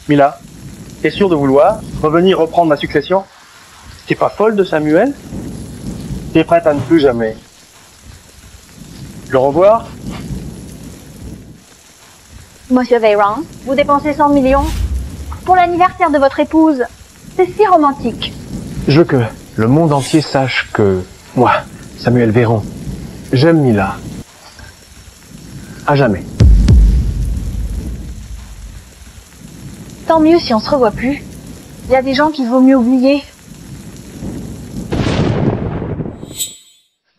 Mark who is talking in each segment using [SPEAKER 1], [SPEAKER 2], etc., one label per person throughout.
[SPEAKER 1] Mila, t'es sûre de vouloir revenir reprendre ma succession? T'es pas folle de Samuel? T'es prête à ne plus jamais le revoir?
[SPEAKER 2] Monsieur Veyron, vous dépensez 100 millions pour l'anniversaire de votre épouse. C'est si romantique.
[SPEAKER 3] Je veux que le monde entier sache que moi, Samuel Veyron, j'aime Mila. À jamais.
[SPEAKER 2] Tant mieux si on se revoit plus. Il y a des gens qu'il vaut mieux oublier.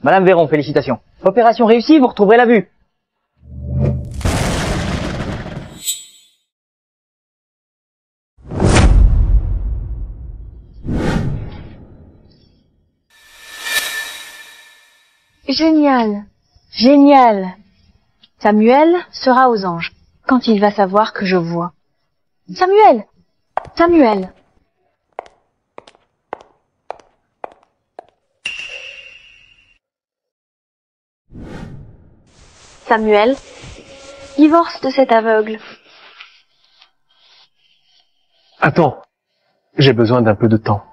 [SPEAKER 4] Madame Veyron, félicitations. Opération réussie, vous retrouverez la vue.
[SPEAKER 2] Génial. Génial. Samuel sera aux anges quand il va savoir que je vois. Samuel. Samuel. Samuel, divorce de cet aveugle.
[SPEAKER 3] Attends, j'ai besoin d'un peu de temps.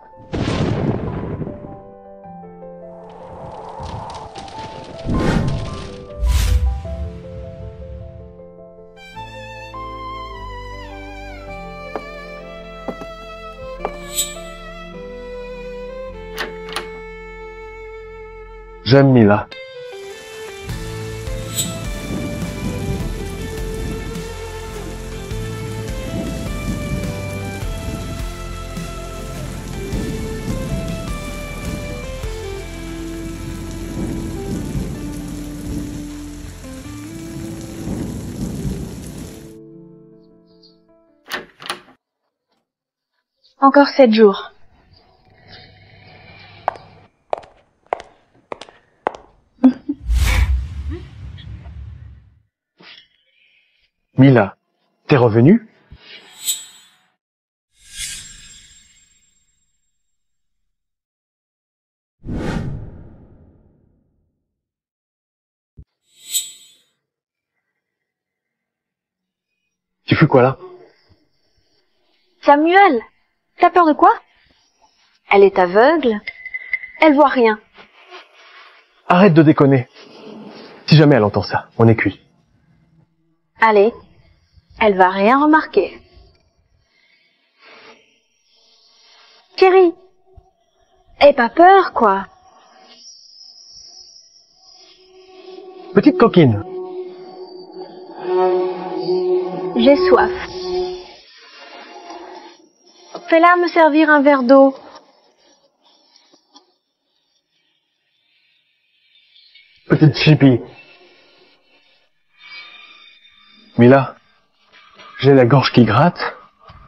[SPEAKER 3] J'aime Mila.
[SPEAKER 2] Encore 7 jours.
[SPEAKER 3] Mila, t'es revenue? Tu fais quoi là?
[SPEAKER 2] Samuel, t'as peur de quoi? Elle est aveugle. Elle voit rien.
[SPEAKER 3] Arrête de déconner. Si jamais elle entend ça, on est cuit.
[SPEAKER 2] Allez, elle va rien remarquer. Chérie, aie pas peur, quoi.
[SPEAKER 3] Petite coquine.
[SPEAKER 2] J'ai soif. Fais-la me servir un verre d'eau.
[SPEAKER 3] Petite chipie. Mila, j'ai la gorge qui gratte.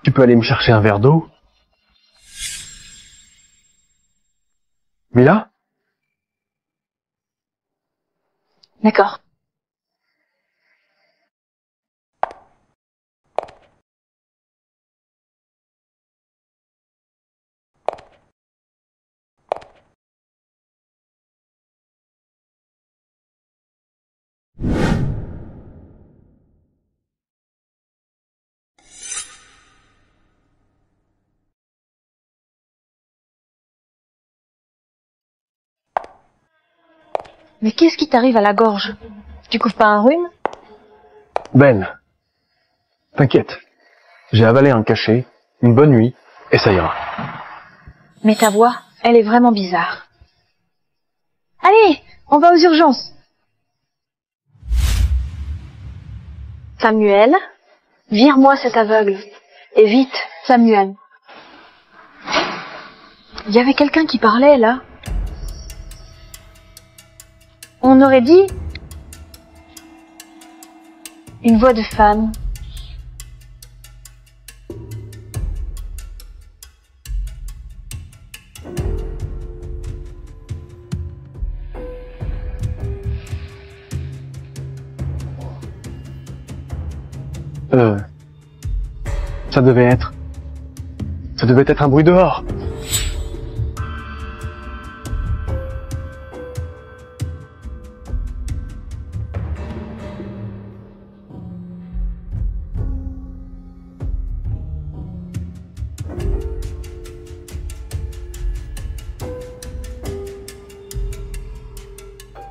[SPEAKER 3] Tu peux aller me chercher un verre d'eau? Mila?
[SPEAKER 2] D'accord. Mais qu'est-ce qui t'arrive à la gorge? Tu couves pas un rhume?
[SPEAKER 3] Ben, t'inquiète. J'ai avalé un cachet, une bonne nuit, et ça ira.
[SPEAKER 2] Mais ta voix, elle est vraiment bizarre. Allez, on va aux urgences. Samuel, vire-moi cet aveugle. Et vite, Samuel. Il y avait quelqu'un qui parlait, là. On aurait dit une voix de femme.
[SPEAKER 3] Ça devait être un bruit dehors.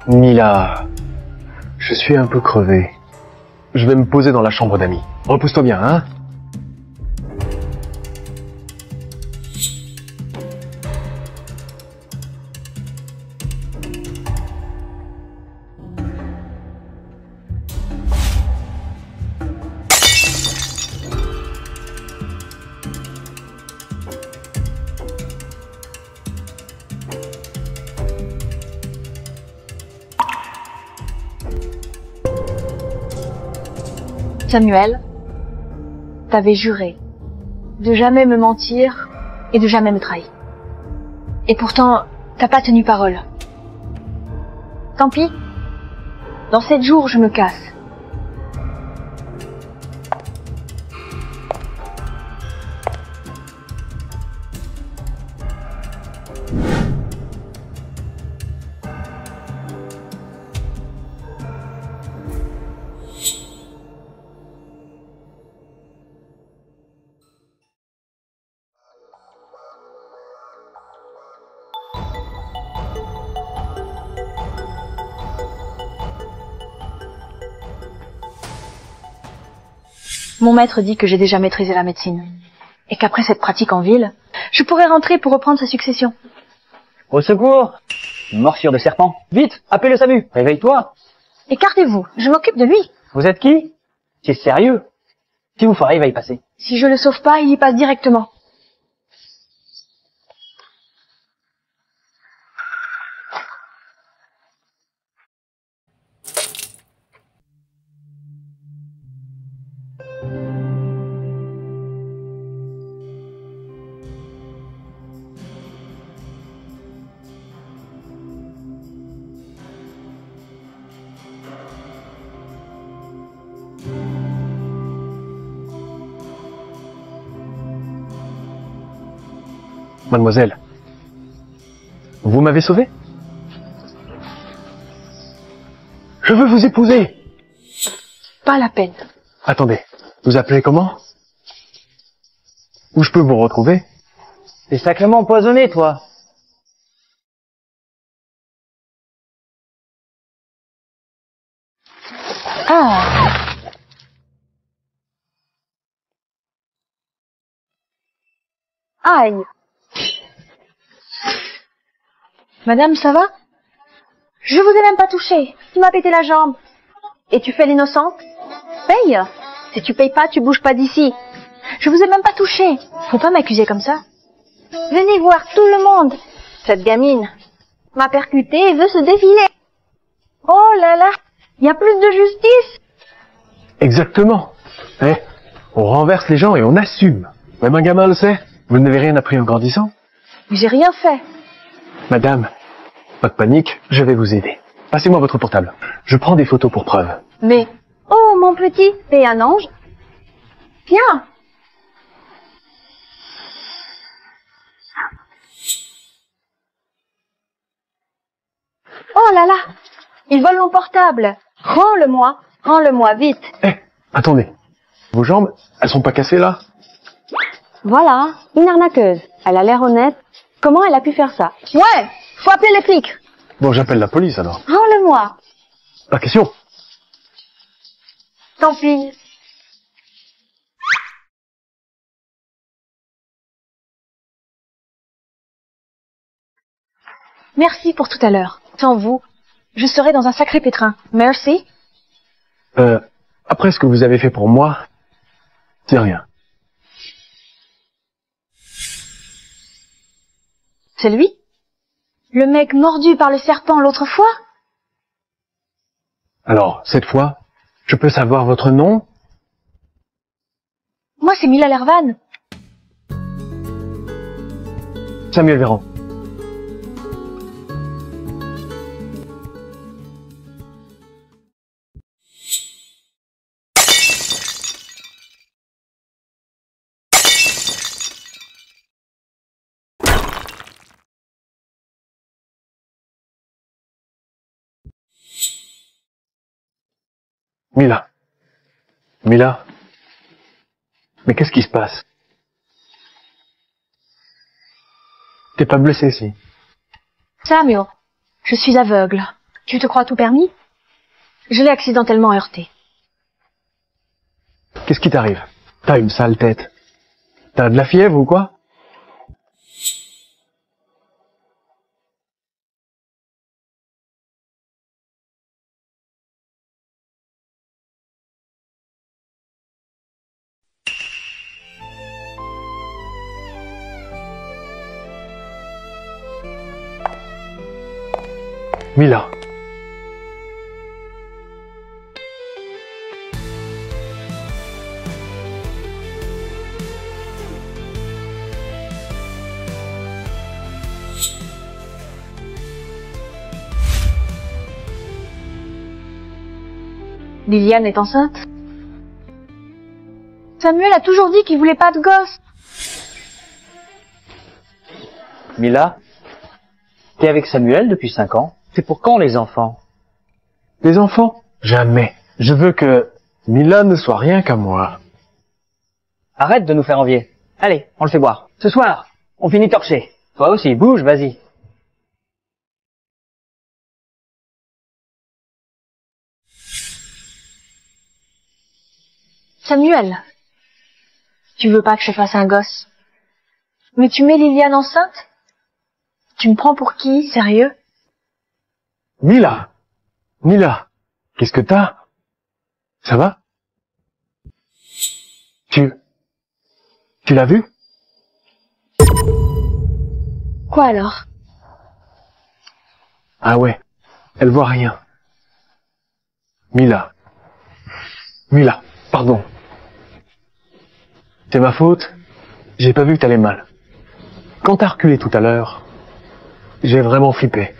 [SPEAKER 3] Mila, je suis un peu crevé. Je vais me poser dans la chambre d'amis. Repousse-toi bien, hein?
[SPEAKER 2] Samuel, t'avais juré de jamais me mentir et de jamais me trahir. Et pourtant, t'as pas tenu parole. Tant pis. Dans 7 jours, je me casse. Mon maître dit que j'ai déjà maîtrisé la médecine. Et qu'après cette pratique en ville, je pourrais rentrer pour reprendre sa succession.
[SPEAKER 4] Au secours! Une morsure de serpent. Vite, appelez le SAMU. Réveille-toi.
[SPEAKER 2] Écartez-vous, je m'occupe de lui.
[SPEAKER 4] Vous êtes qui? C'est sérieux? Si vous foirez, il va y passer.
[SPEAKER 2] Si je le sauve pas, il y passe directement.
[SPEAKER 3] Mademoiselle, vous m'avez sauvé? Je veux vous épouser.
[SPEAKER 2] Pas la peine.
[SPEAKER 3] Attendez, vous appelez comment? Où je peux vous retrouver?
[SPEAKER 4] T'es sacrément empoisonné, toi.
[SPEAKER 2] Ah. Aïe. Madame, ça va? Je vous ai même pas touché. Tu m'as pété la jambe. Et tu fais l'innocente? Paye. Si tu payes pas, tu bouges pas d'ici. Je vous ai même pas touché. Faut pas m'accuser comme ça. Venez voir tout le monde. Cette gamine m'a percuté et veut se défiler. Oh là là, il y a plus de justice.
[SPEAKER 3] Exactement. Eh, on renverse les gens et on assume. Même un gamin le sait. Vous n'avez rien appris en grandissant?
[SPEAKER 2] Mais j'ai rien fait.
[SPEAKER 3] Madame, pas de panique, je vais vous aider. Passez-moi votre portable. Je prends des photos pour preuve.
[SPEAKER 2] Mais... Oh, mon petit, t'es un ange. Viens. Oh là là, il vole mon portable. Rends-le-moi vite.
[SPEAKER 3] Eh, attendez. Vos jambes, elles sont pas cassées là?
[SPEAKER 5] Voilà, une arnaqueuse. Elle a l'air honnête. Comment elle a pu faire ça?
[SPEAKER 2] Ouais, faut appeler les flics.
[SPEAKER 3] Bon, j'appelle la police alors.
[SPEAKER 2] Rends-le-moi.
[SPEAKER 3] Pas question.
[SPEAKER 2] Tant pis. Merci pour tout à l'heure. Sans vous, je serais dans un sacré pétrin. Merci.
[SPEAKER 3] Après ce que vous avez fait pour moi, c'est rien.
[SPEAKER 2] C'est lui? Le mec mordu par le serpent l'autre fois?
[SPEAKER 3] Alors, cette fois, je peux savoir votre nom?
[SPEAKER 2] Moi, c'est Mila Lervan.
[SPEAKER 3] Samuel Véran. Mila. Mila. Mais qu'est-ce qui se passe? T'es pas blessé, si?
[SPEAKER 2] Samuel, je suis aveugle. Tu te crois tout permis? Je l'ai accidentellement heurté.
[SPEAKER 3] Qu'est-ce qui t'arrive? T'as une sale tête. T'as de la fièvre ou quoi? Mila.
[SPEAKER 2] Liliane est enceinte. Samuel a toujours dit qu'il voulait pas de gosse.
[SPEAKER 4] Mila, t'es avec Samuel depuis 5 ans. C'est pour quand les enfants?
[SPEAKER 3] Les enfants? Jamais. Je veux que Mila ne soit rien qu'à moi.
[SPEAKER 4] Arrête de nous faire envier. Allez, on le fait boire. Ce soir, on finit torché. Toi aussi, bouge, vas-y.
[SPEAKER 2] Samuel, tu veux pas que je fasse un gosse? Mais tu mets Liliane enceinte? Tu me prends pour qui, sérieux?
[SPEAKER 3] Mila. Mila. Qu'est-ce que t'as? Ça va? Tu l'as vu?
[SPEAKER 2] Quoi alors?
[SPEAKER 3] Ah ouais. Elle voit rien. Mila. Mila, pardon. C'est ma faute. J'ai pas vu que t'allais mal. Quand t'as reculé tout à l'heure, j'ai vraiment flippé.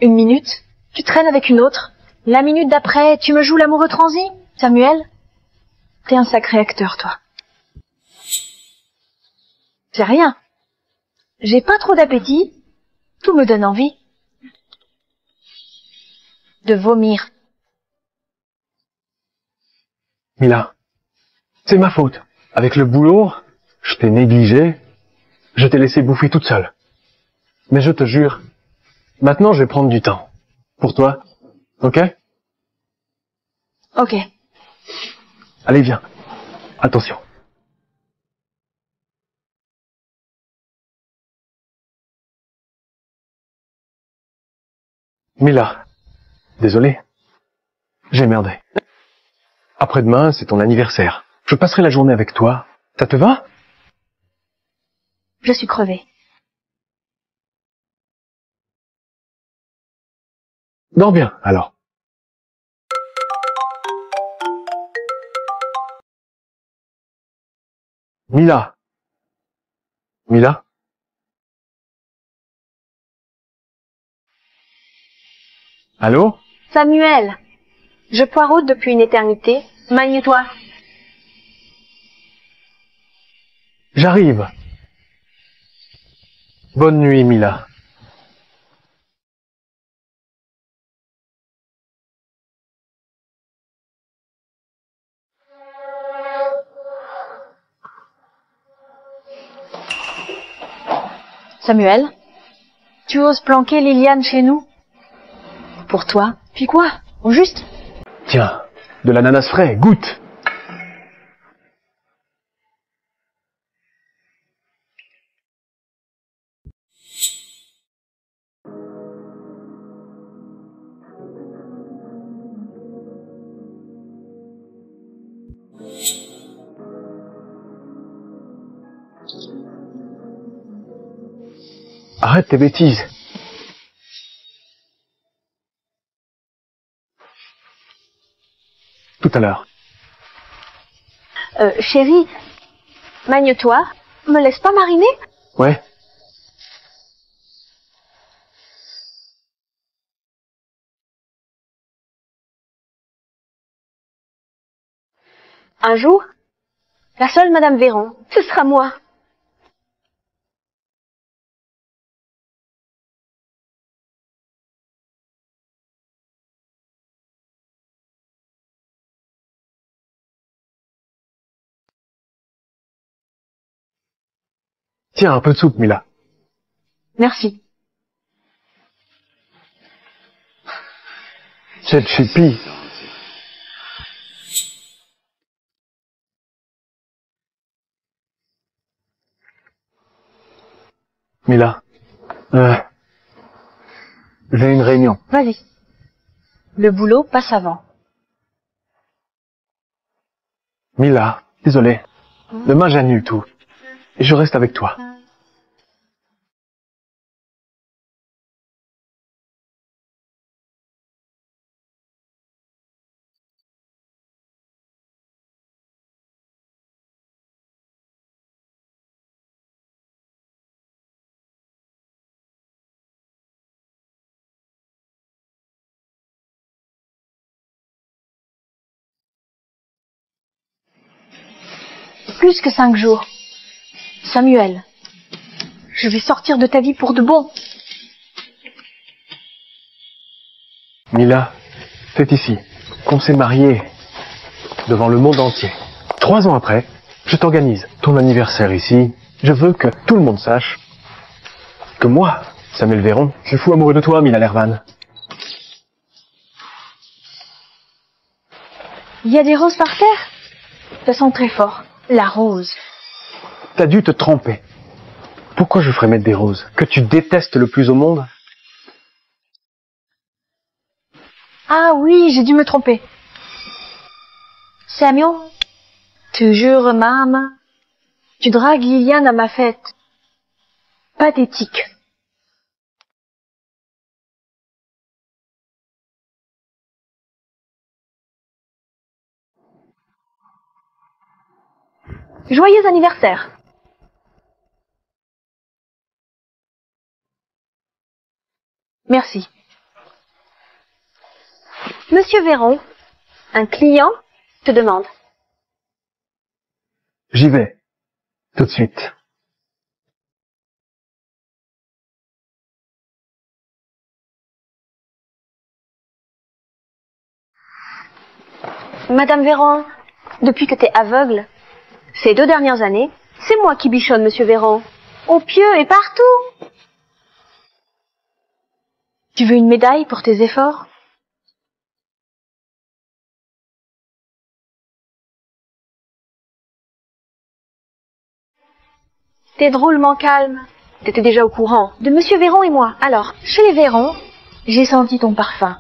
[SPEAKER 2] 1 minute, tu traînes avec une autre. La minute d'après, tu me joues l'amoureux transi? Samuel, t'es un sacré acteur, toi. C'est rien. J'ai pas trop d'appétit. Tout me donne envie de vomir.
[SPEAKER 3] Mila, c'est ma faute. Avec le boulot, je t'ai négligé. Je t'ai laissé bouffer toute seule. Mais je te jure, maintenant je vais prendre du temps. Pour toi, ok?
[SPEAKER 2] Ok.
[SPEAKER 3] Allez, viens. Attention. Mila, désolé. J'ai merdé. Après-demain, c'est ton anniversaire. Je passerai la journée avec toi. Ça te va?
[SPEAKER 2] Je suis crevée.
[SPEAKER 3] Dors bien, alors. Mila. Mila? Allô?
[SPEAKER 2] Samuel, je poireaute depuis une éternité. Magne-toi.
[SPEAKER 3] J'arrive. Bonne nuit, Mila.
[SPEAKER 2] Samuel, tu oses planquer Liliane chez nous? Pour toi? Puis quoi? Au juste?
[SPEAKER 3] Tiens, de l'ananas frais, goûte. Arrête tes bêtises. Tout à l'heure.
[SPEAKER 2] Chérie, magne-toi. Me laisse pas mariner?
[SPEAKER 3] Ouais.
[SPEAKER 2] Un jour, la seule Madame Véron, ce sera moi.
[SPEAKER 3] Tiens, un peu de soupe, Mila.
[SPEAKER 2] Merci.
[SPEAKER 3] Cette chipie. Mila, j'ai une réunion.
[SPEAKER 2] Vas-y. Le boulot passe avant.
[SPEAKER 3] Mila, désolé. Demain j'annule tout. Et je reste avec toi.
[SPEAKER 2] Plus que 5 jours. Samuel, je vais sortir de ta vie pour de bon.
[SPEAKER 3] Mila, c'est ici qu'on s'est mariés devant le monde entier. 3 ans après, je t'organise ton anniversaire ici. Je veux que tout le monde sache que moi, Samuel Véron, je suis fou amoureux de toi, Mila Lervan.
[SPEAKER 2] Il y a des roses par terre? Ça sent très fort. La rose.
[SPEAKER 3] T'as dû te tromper. Pourquoi je ferais mettre des roses que tu détestes le plus au monde?
[SPEAKER 2] Ah oui, j'ai dû me tromper. Samuel, tu jures, maman, tu dragues Liliane à ma fête. Pathétique. Joyeux anniversaire. Merci. Monsieur Véron, un client te demande.
[SPEAKER 3] J'y vais. Tout de suite.
[SPEAKER 2] Madame Véron, depuis que t'es aveugle, ces 2 dernières années, c'est moi qui bichonne Monsieur Véron. Au pieu et partout. Tu veux une médaille pour tes efforts? T'es drôlement calme. T'étais déjà au courant de Monsieur Véron et moi. Alors, chez les Véron, j'ai senti ton parfum.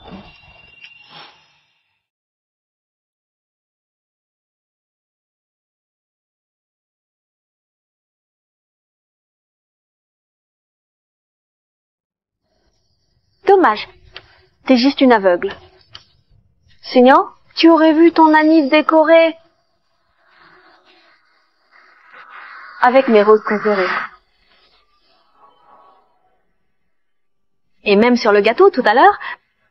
[SPEAKER 2] Dommage. T'es juste une aveugle. Sinon, tu aurais vu ton anniv décoré avec mes roses préférées. Et même sur le gâteau, tout à l'heure,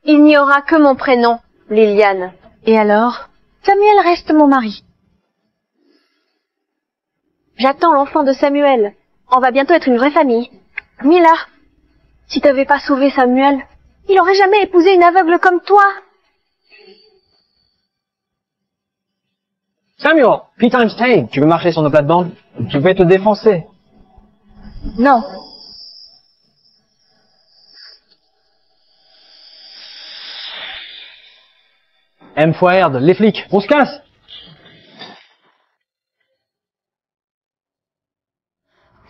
[SPEAKER 2] il n'y aura que mon prénom, Liliane. Et alors, Samuel reste mon mari. J'attends l'enfant de Samuel. On va bientôt être une vraie famille. Mila, si t'avais pas sauvé Samuel, il aurait jamais épousé une aveugle comme toi.
[SPEAKER 4] Samuel, P-Times 10, tu veux marcher sur nos plates-bandes? Je vais te défoncer.
[SPEAKER 2] Non.
[SPEAKER 4] M fois Herd, les flics, on se casse!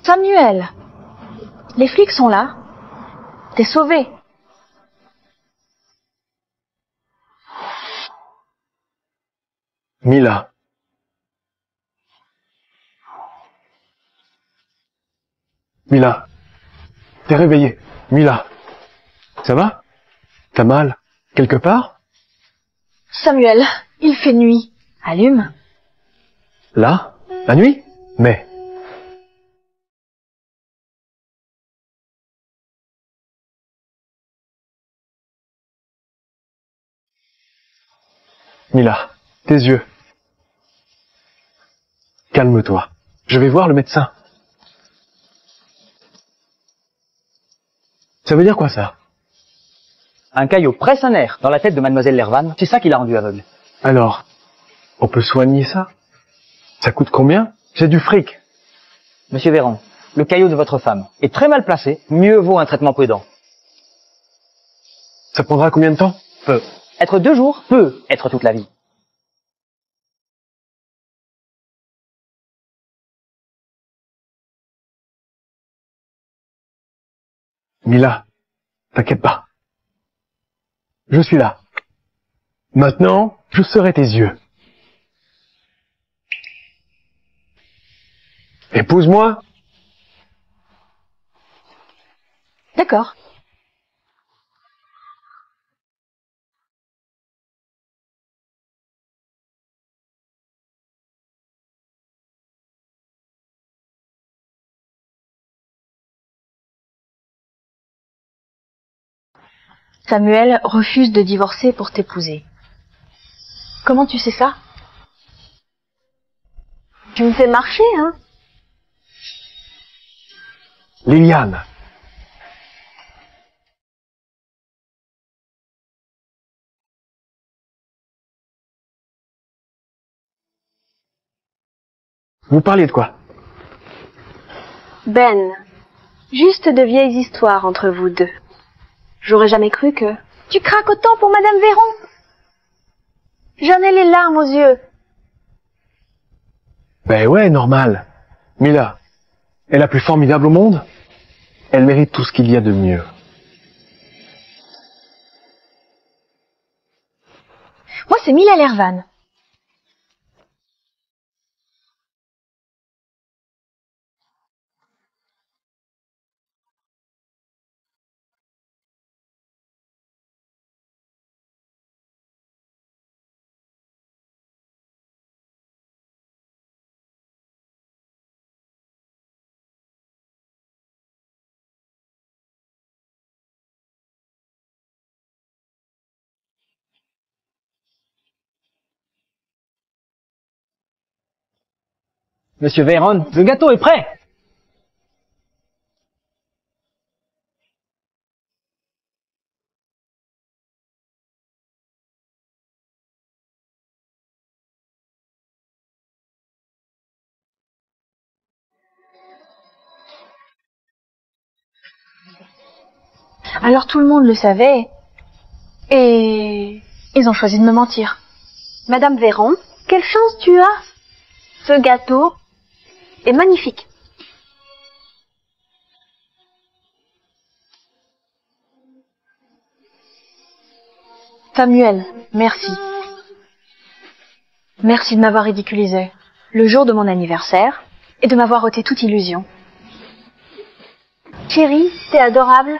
[SPEAKER 2] Samuel, les flics sont là. T'es sauvé.
[SPEAKER 3] Mila. Mila. T'es réveillée. Mila. Ça va? T'as mal? Quelque part?
[SPEAKER 2] Samuel, il fait nuit. Allume.
[SPEAKER 3] Là? La nuit? Mais. Mila, tes yeux. Calme-toi. Je vais voir le médecin. Ça veut dire quoi ça?
[SPEAKER 4] Un caillot presse un nerf dans la tête de mademoiselle Lervan, c'est ça qui l'a rendu aveugle.
[SPEAKER 3] Alors, on peut soigner ça? Ça coûte combien? J'ai du fric.
[SPEAKER 4] Monsieur Véron, le caillot de votre femme est très mal placé, mieux vaut un traitement prudent.
[SPEAKER 3] Ça prendra combien de temps?
[SPEAKER 4] Peu. Être 2 jours peut être toute la vie.
[SPEAKER 3] Mila, t'inquiète pas. Je suis là. Maintenant, je serai tes yeux. Épouse-moi.
[SPEAKER 2] D'accord. Samuel refuse de divorcer pour t'épouser. Comment tu sais ça? Tu me fais marcher, hein?
[SPEAKER 3] Liliane. Vous parliez de quoi?
[SPEAKER 2] Ben, juste de vieilles histoires entre vous deux. J'aurais jamais cru que... Tu craques autant pour Madame Véron? J'en ai les larmes aux yeux.
[SPEAKER 3] Ben ouais, normal. Mila, est la plus formidable au monde. Elle mérite tout ce qu'il y a de mieux.
[SPEAKER 2] Moi, c'est Mila Lervan.
[SPEAKER 4] Monsieur Véron, le gâteau est prêt.
[SPEAKER 2] Alors tout le monde le savait. Et ils ont choisi de me mentir. Madame Véron, quelle chance tu as. Ce gâteau est magnifique. Samuel, merci. Merci de m'avoir ridiculisé le jour de mon anniversaire et de m'avoir ôté toute illusion. Chérie, t'es adorable.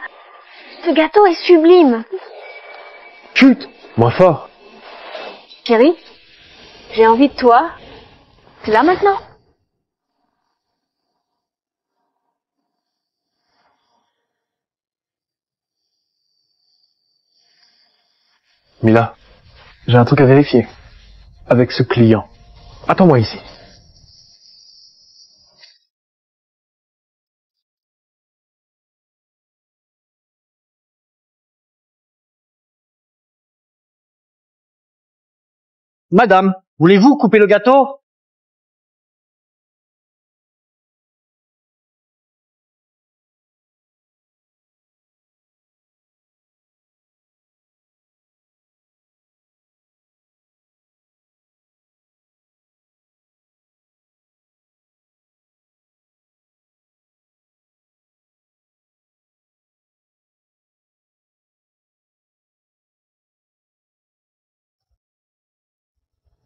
[SPEAKER 2] Ce gâteau est sublime.
[SPEAKER 3] Chut, moins fort.
[SPEAKER 2] Chérie, j'ai envie de toi. C'est là maintenant.
[SPEAKER 3] Mila, j'ai un truc à vérifier. Avec ce client. Attends-moi ici.
[SPEAKER 4] Madame, voulez-vous couper le gâteau?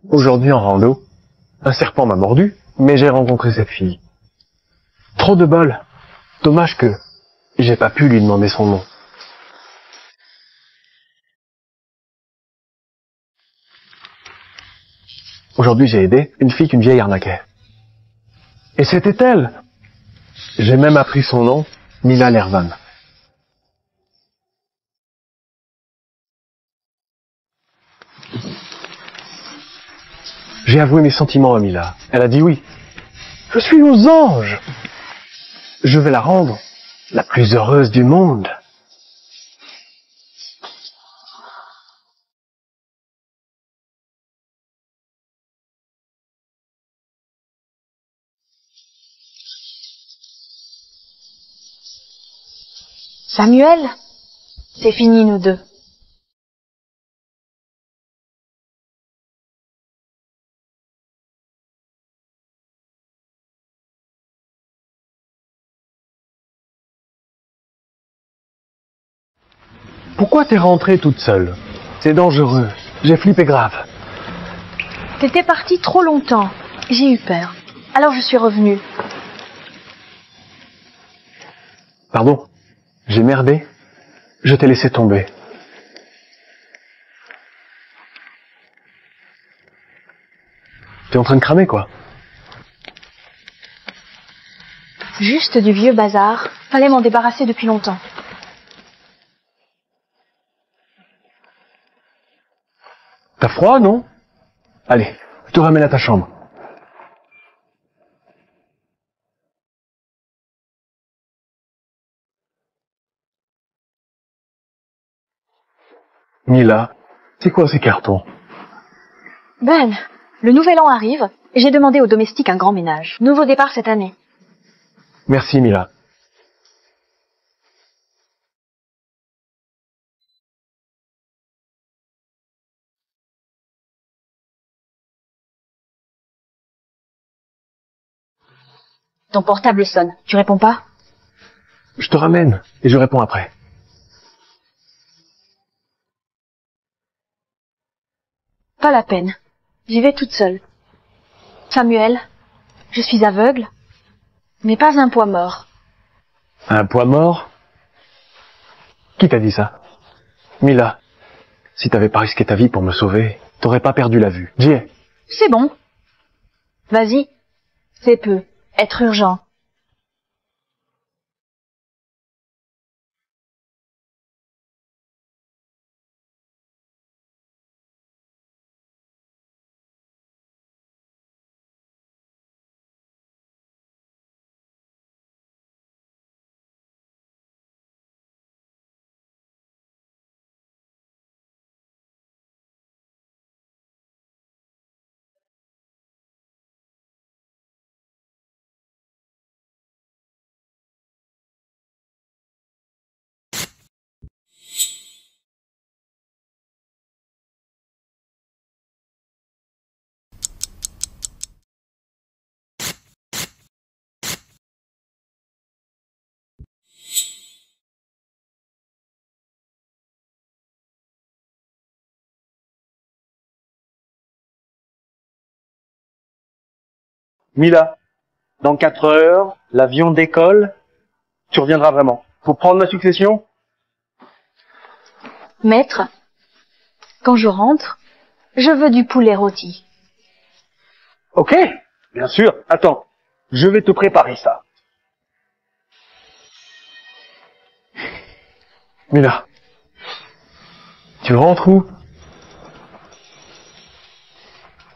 [SPEAKER 3] Aujourd'hui en rando, un serpent m'a mordu, mais j'ai rencontré cette fille. Trop de bol. Dommage que j'ai pas pu lui demander son nom. Aujourd'hui, j'ai aidé une fille qu'une vieille arnaquait. Et c'était elle. J'ai même appris son nom, Mila Lervan. J'ai avoué mes sentiments à Mila. Elle a dit oui. Je suis aux anges. Je vais la rendre la plus heureuse du monde.
[SPEAKER 2] Samuel, c'est fini nous deux.
[SPEAKER 3] Pourquoi t'es rentrée toute seule? C'est dangereux. J'ai flippé grave.
[SPEAKER 2] T'étais partie trop longtemps. J'ai eu peur. Alors je suis revenue.
[SPEAKER 3] Pardon? J'ai merdé? Je t'ai laissé tomber. T'es en train de cramer, quoi?
[SPEAKER 2] Juste du vieux bazar. Fallait m'en débarrasser depuis longtemps.
[SPEAKER 3] T'as froid, non? Allez, je te ramène à ta chambre. Mila, c'est quoi ces cartons?
[SPEAKER 2] Ben, le nouvel an arrive. J'ai demandé aux domestiques un grand ménage. Nouveau départ cette année.
[SPEAKER 3] Merci, Mila.
[SPEAKER 2] Ton portable sonne. Tu réponds pas?
[SPEAKER 3] Je te ramène et je réponds après.
[SPEAKER 2] Pas la peine. J'y vais toute seule. Samuel, je suis aveugle, mais pas un poids mort.
[SPEAKER 3] Un poids mort? Qui t'a dit ça? Mila, si t'avais pas risqué ta vie pour me sauver, t'aurais pas perdu la vue. J'y ai.
[SPEAKER 2] C'est bon. Vas-y. C'est peu. Être urgent.
[SPEAKER 1] Mila, dans 4 heures, l'avion décolle, tu reviendras vraiment. Faut prendre ma succession?
[SPEAKER 2] Maître, quand je rentre, je veux du poulet rôti.
[SPEAKER 1] Ok, bien sûr. Attends, je vais te préparer ça.
[SPEAKER 3] Mila, tu rentres où?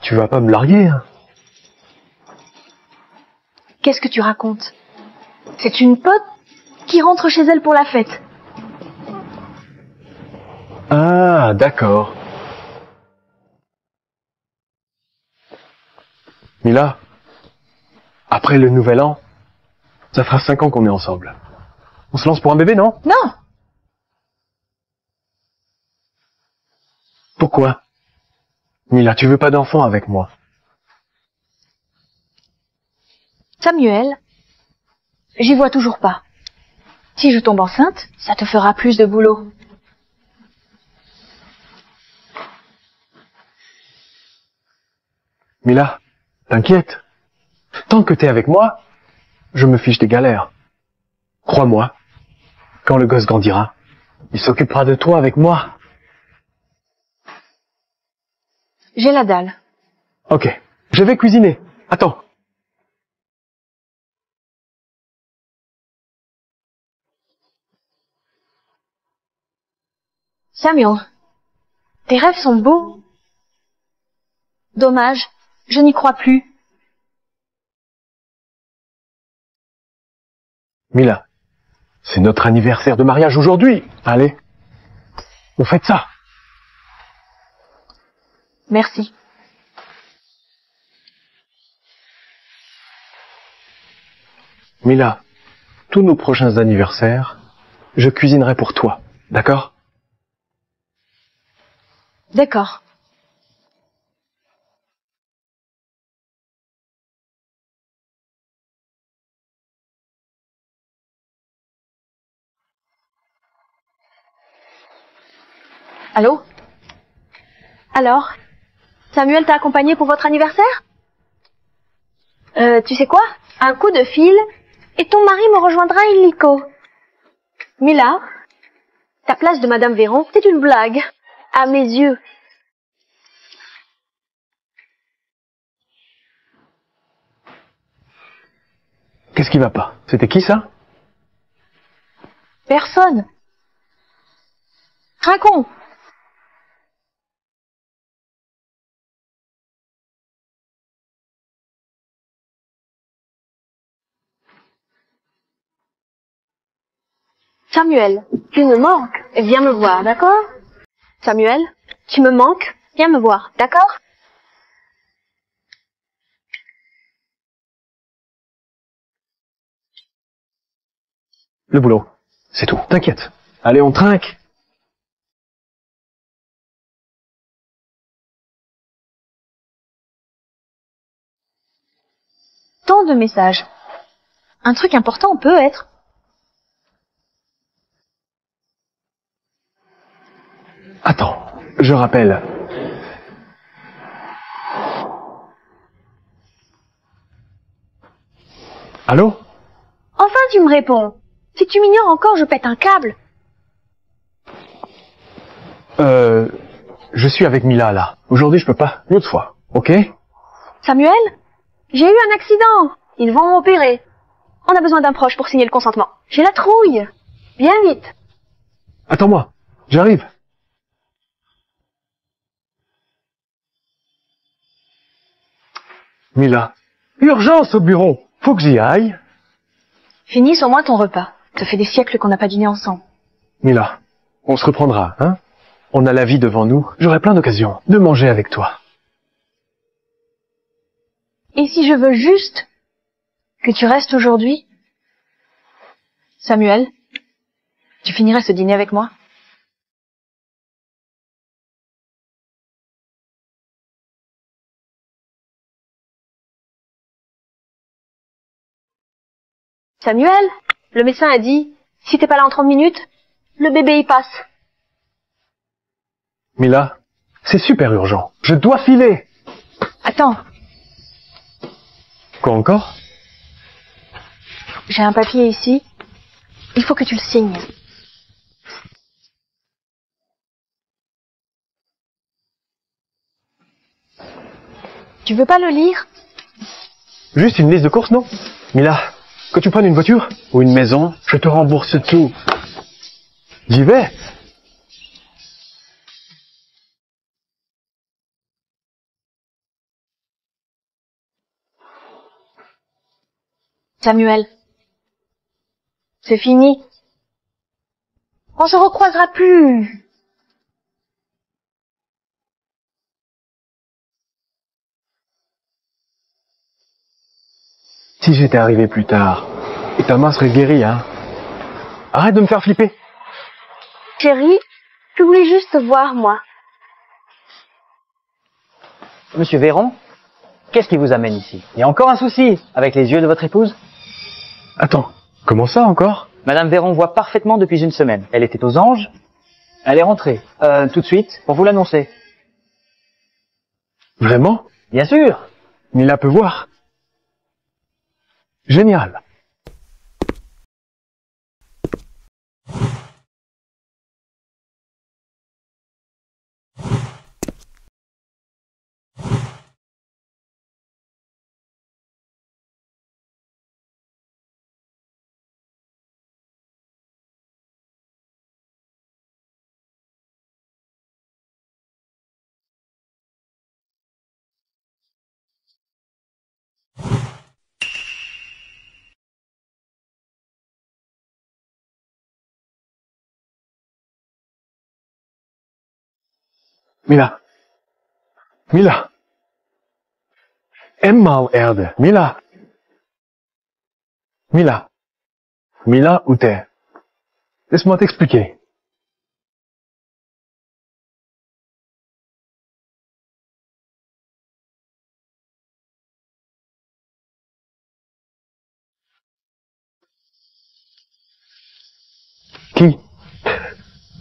[SPEAKER 3] Tu vas pas me larguer, hein?
[SPEAKER 2] Qu'est-ce que tu racontes? C'est une pote qui rentre chez elle pour la fête.
[SPEAKER 3] Ah, d'accord. Mila, après le nouvel an, ça fera 5 ans qu'on est ensemble. On se lance pour un bébé, non?
[SPEAKER 2] Non!
[SPEAKER 3] Pourquoi? Mila, tu veux pas d'enfant avec moi?
[SPEAKER 2] Samuel, j'y vois toujours pas. Si je tombe enceinte, ça te fera plus de boulot.
[SPEAKER 3] Mila, t'inquiète. Tant que t'es avec moi, je me fiche des galères. Crois-moi, quand le gosse grandira, il s'occupera de toi avec moi.
[SPEAKER 2] J'ai la dalle.
[SPEAKER 3] Ok, je vais cuisiner. Attends.
[SPEAKER 2] Samuel, tes rêves sont beaux. Dommage, je n'y crois plus.
[SPEAKER 3] Mila, c'est notre anniversaire de mariage aujourd'hui. Allez, on fête ça.
[SPEAKER 2] Merci.
[SPEAKER 3] Mila, tous nos prochains anniversaires, je cuisinerai pour toi. D'accord?
[SPEAKER 2] D'accord. Allô? Alors? Samuel t'a accompagné pour votre anniversaire? Tu sais quoi? Un coup de fil et ton mari me rejoindra illico. Mila, ta place de Madame Véron, c'est une blague. À mes yeux.
[SPEAKER 3] Qu'est-ce qui va pas? C'était qui ça?
[SPEAKER 2] Personne. Trinquons. Samuel, tu me manques. Viens me voir, d'accord? Samuel, tu me manques. Viens me voir, d'accord?
[SPEAKER 3] Le boulot. C'est tout. T'inquiète. Allez, on trinque.
[SPEAKER 2] Tant de messages. Un truc important peut être.
[SPEAKER 3] Attends, je rappelle. Allô?
[SPEAKER 2] Enfin, tu me réponds. Si tu m'ignores encore, je pète un câble.
[SPEAKER 3] Je suis avec Mila, là. Aujourd'hui, je peux pas. Une autre fois, ok?
[SPEAKER 2] Samuel, j'ai eu un accident. Ils vont m'opérer. On a besoin d'un proche pour signer le consentement. J'ai la trouille. Viens vite.
[SPEAKER 3] Attends-moi, j'arrive. Mila, urgence au bureau. Faut que j'y aille.
[SPEAKER 2] Finisse au moins ton repas. Ça fait des siècles qu'on n'a pas dîné ensemble.
[SPEAKER 3] Mila, on se reprendra, hein? On a la vie devant nous. J'aurai plein d'occasions de manger avec toi.
[SPEAKER 2] Et si je veux juste que tu restes aujourd'hui, Samuel, tu finirais ce dîner avec moi? Samuel, le médecin a dit, si t'es pas là en 30 minutes, le bébé y passe.
[SPEAKER 3] Mila, c'est super urgent. Je dois filer.
[SPEAKER 2] Attends,
[SPEAKER 3] Quoi encore?
[SPEAKER 2] j'ai un papier ici. Il faut que tu le signes. Tu veux pas le lire?
[SPEAKER 3] Juste une liste de courses, non? Mila, que tu prennes une voiture ou une maison, je te rembourse tout. J'y vais.
[SPEAKER 2] Samuel, c'est fini. On se recroisera plus.
[SPEAKER 3] Si j'étais arrivé plus tard, et ta main serait guérie, hein? Arrête de me faire flipper.
[SPEAKER 2] Chérie, je voulais juste te voir, moi.
[SPEAKER 4] Monsieur Véron, qu'est-ce qui vous amène ici? Il y a encore un souci avec les yeux de votre épouse?
[SPEAKER 3] Attends, comment ça encore?
[SPEAKER 4] Madame Véron voit parfaitement depuis une semaine. Elle était aux anges. Elle est rentrée. Tout de suite, pour vous l'annoncer.
[SPEAKER 3] Vraiment?
[SPEAKER 4] Bien sûr.
[SPEAKER 3] Mila peut voir. Génial. Mila. Mila. Eenmaal Erde. Mila. Mila. Mila, où t'es? Laisse-moi t'expliquer. Qui?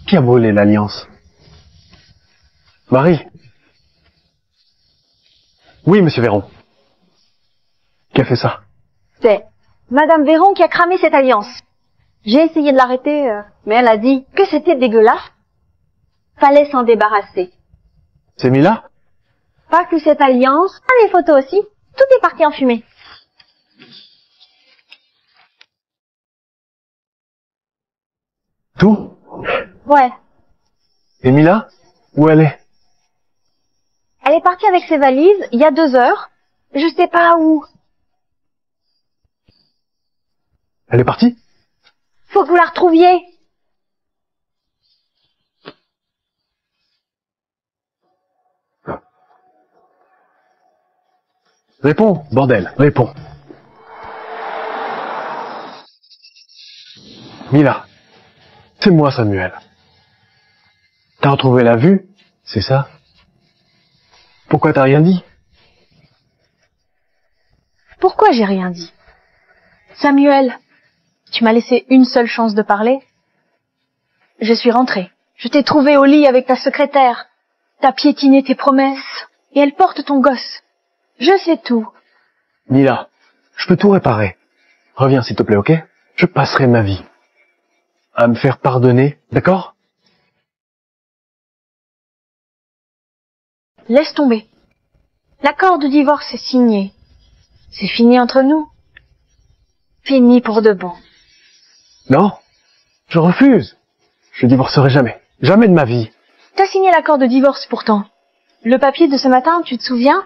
[SPEAKER 3] Qui a volé l'alliance? Marie. Oui, monsieur Véron. Qui a fait ça?
[SPEAKER 2] C'est Madame Véron qui a cramé cette alliance. J'ai essayé de l'arrêter, mais elle a dit que c'était dégueulasse. Fallait s'en débarrasser.
[SPEAKER 3] C'est Mila?
[SPEAKER 2] Pas que cette alliance, ah, les photos aussi. Tout est parti en fumée.
[SPEAKER 3] Tout?
[SPEAKER 2] Ouais.
[SPEAKER 3] Et Mila? Où elle est?
[SPEAKER 2] Elle est partie avec ses valises il y a 2 heures. Je sais pas où.
[SPEAKER 3] Elle est partie?
[SPEAKER 2] Faut que vous la retrouviez.
[SPEAKER 3] Réponds, bordel, réponds. Mila, c'est moi Samuel. T'as retrouvé la vue, c'est ça? Pourquoi t'as rien dit?
[SPEAKER 2] Pourquoi j'ai rien dit? Samuel, tu m'as laissé une seule chance de parler. Je suis rentrée. Je t'ai trouvé au lit avec ta secrétaire. T'as piétiné tes promesses. Et elle porte ton gosse. Je sais tout.
[SPEAKER 3] Mila, je peux tout réparer. Reviens s'il te plaît, ok? Je passerai ma vie à me faire pardonner, d'accord?
[SPEAKER 2] Laisse tomber. L'accord de divorce est signé. C'est fini entre nous. Fini pour de bon.
[SPEAKER 3] Non, je refuse. Je divorcerai jamais. Jamais de ma vie.
[SPEAKER 2] T'as signé l'accord de divorce pourtant. Le papier de ce matin, tu te souviens?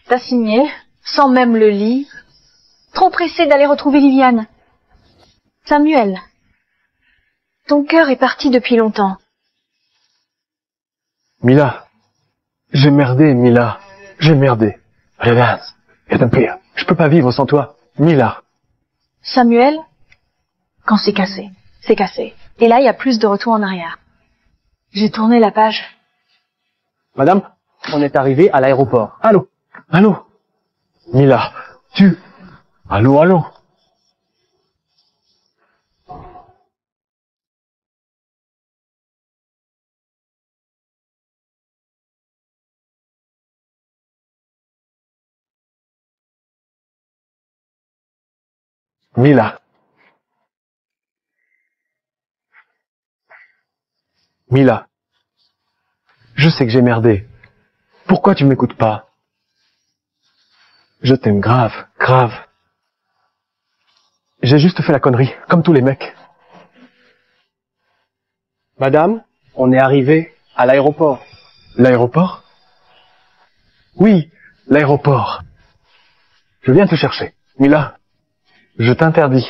[SPEAKER 2] T'as signé, sans même le lire. Trop pressé d'aller retrouver Viviane. Samuel, ton cœur est parti depuis longtemps.
[SPEAKER 3] Mila, j'ai merdé, Mila. J'ai merdé. Relax. Je peux pas vivre sans toi. Mila.
[SPEAKER 2] Samuel, quand c'est cassé, c'est cassé. Et là, il y a plus de retour en arrière. J'ai tourné la page.
[SPEAKER 4] Madame, on est arrivé à l'aéroport.
[SPEAKER 3] Allô? Allô? Mila, tu... Allô, allô? Mila. Mila. Je sais que j'ai merdé. Pourquoi tu m'écoutes pas? Je t'aime grave, grave. J'ai juste fait la connerie, comme tous les mecs.
[SPEAKER 4] Madame, on est arrivé à l'aéroport.
[SPEAKER 3] L'aéroport? Oui, l'aéroport. Je viens te chercher. Mila, je t'interdis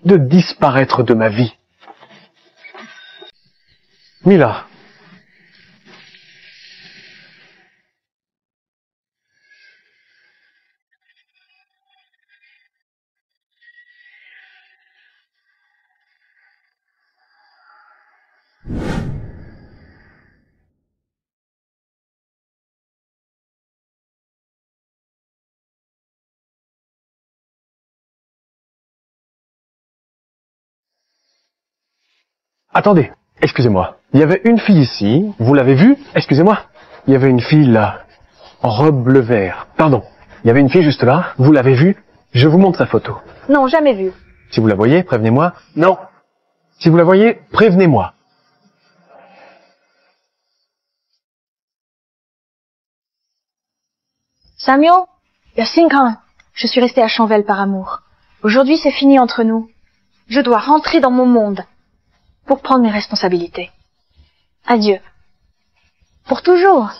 [SPEAKER 3] de disparaître de ma vie. Mila. Attendez, excusez-moi. Il y avait une fille ici, vous l'avez vue? Excusez-moi. Il y avait une fille là, en robe bleu vert. Pardon. Il y avait une fille juste là, vous l'avez vue? Je vous montre sa photo.
[SPEAKER 2] Non, jamais vu.
[SPEAKER 3] Si vous la voyez, prévenez-moi. Non. Si vous la voyez, prévenez-moi.
[SPEAKER 2] Samuel, il y a 5 ans, je suis restée à Chanvel par amour. Aujourd'hui, c'est fini entre nous. Je dois rentrer dans mon monde pour prendre mes responsabilités. Adieu. Pour toujours.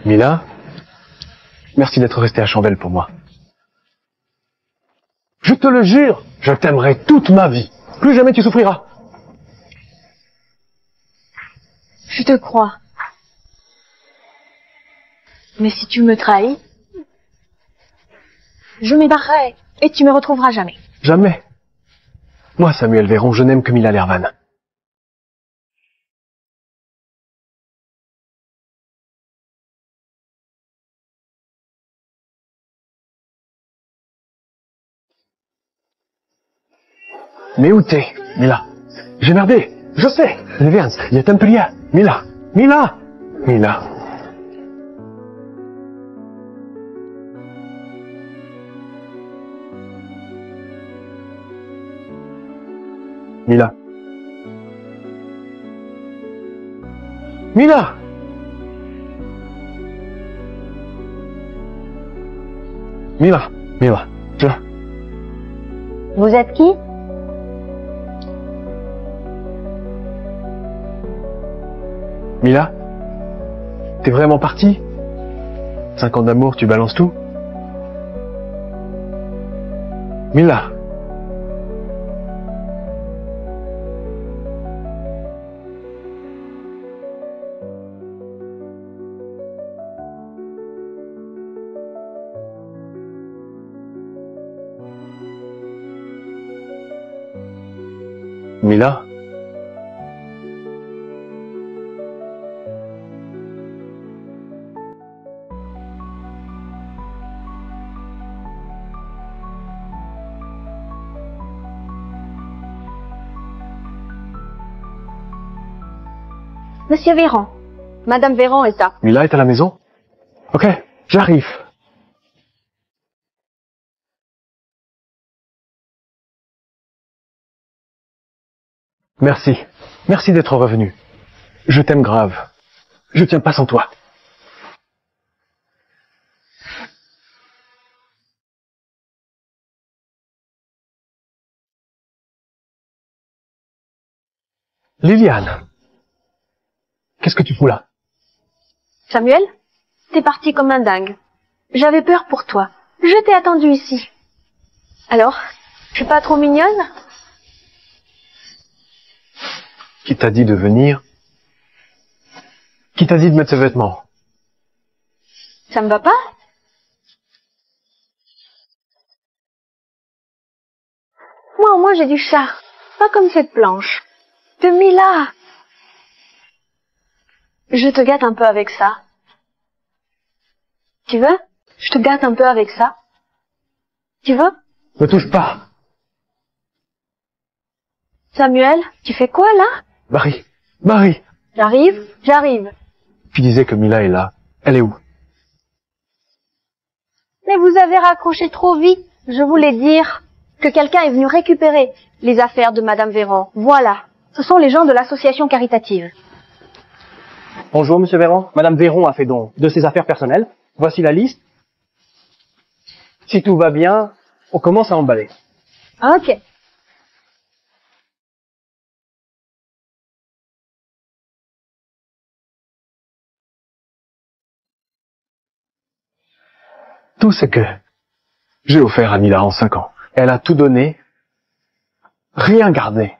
[SPEAKER 3] Mila, merci d'être restée à Chanvel pour moi. Je te le jure, je t'aimerai toute ma vie. Plus jamais tu souffriras.
[SPEAKER 2] Je te crois. Mais si tu me trahis, je m'ébarrerai et tu me retrouveras jamais.
[SPEAKER 3] Jamais. Moi, Samuel Véron, je n'aime que Mila Lervan. Mais où t'es, Mila? J'ai merdé, je sais. Leviens, il est un prière. Mila, Mila, Mila. Mila. Mila. Mila, Mila, je...
[SPEAKER 2] Vous êtes qui?
[SPEAKER 3] Mila, t'es vraiment partie? 5 ans d'amour, tu balances tout? Mila. Mila.
[SPEAKER 2] Monsieur Véran. Madame Véran est là.
[SPEAKER 3] Mila est à la maison? Ok, j'arrive. Merci. Merci d'être revenu. Je t'aime grave. Je tiens pas sans toi. Liliane. Qu'est-ce que tu fous là?
[SPEAKER 2] Samuel, t'es parti comme un dingue. J'avais peur pour toi. Je t'ai attendu ici. Alors, je suis pas trop mignonne?
[SPEAKER 3] Qui t'a dit de venir? Qui t'a dit de mettre ces vêtements?
[SPEAKER 2] Ça me va pas? Moi, au moins, j'ai du char. Pas comme cette planche. De Mila. Je te gâte un peu avec ça. Tu veux? Je te gâte un peu avec ça. Tu veux?
[SPEAKER 3] Ne touche pas.
[SPEAKER 2] Samuel, tu fais quoi là?
[SPEAKER 3] Marie. Marie.
[SPEAKER 2] J'arrive.
[SPEAKER 3] Tu disais que Mila est là. Elle est où?
[SPEAKER 2] Mais vous avez raccroché trop vite. Je voulais dire que quelqu'un est venu récupérer les affaires de Madame Véran. Voilà. Ce sont les gens de l'association caritative.
[SPEAKER 1] Bonjour, monsieur Véran. Madame Véron a fait don de ses affaires personnelles. Voici la liste. Si tout va bien, on commence à emballer.
[SPEAKER 2] Ok.
[SPEAKER 3] Tout ce que j'ai offert à Mila en 5 ans. Elle a tout donné, rien gardé.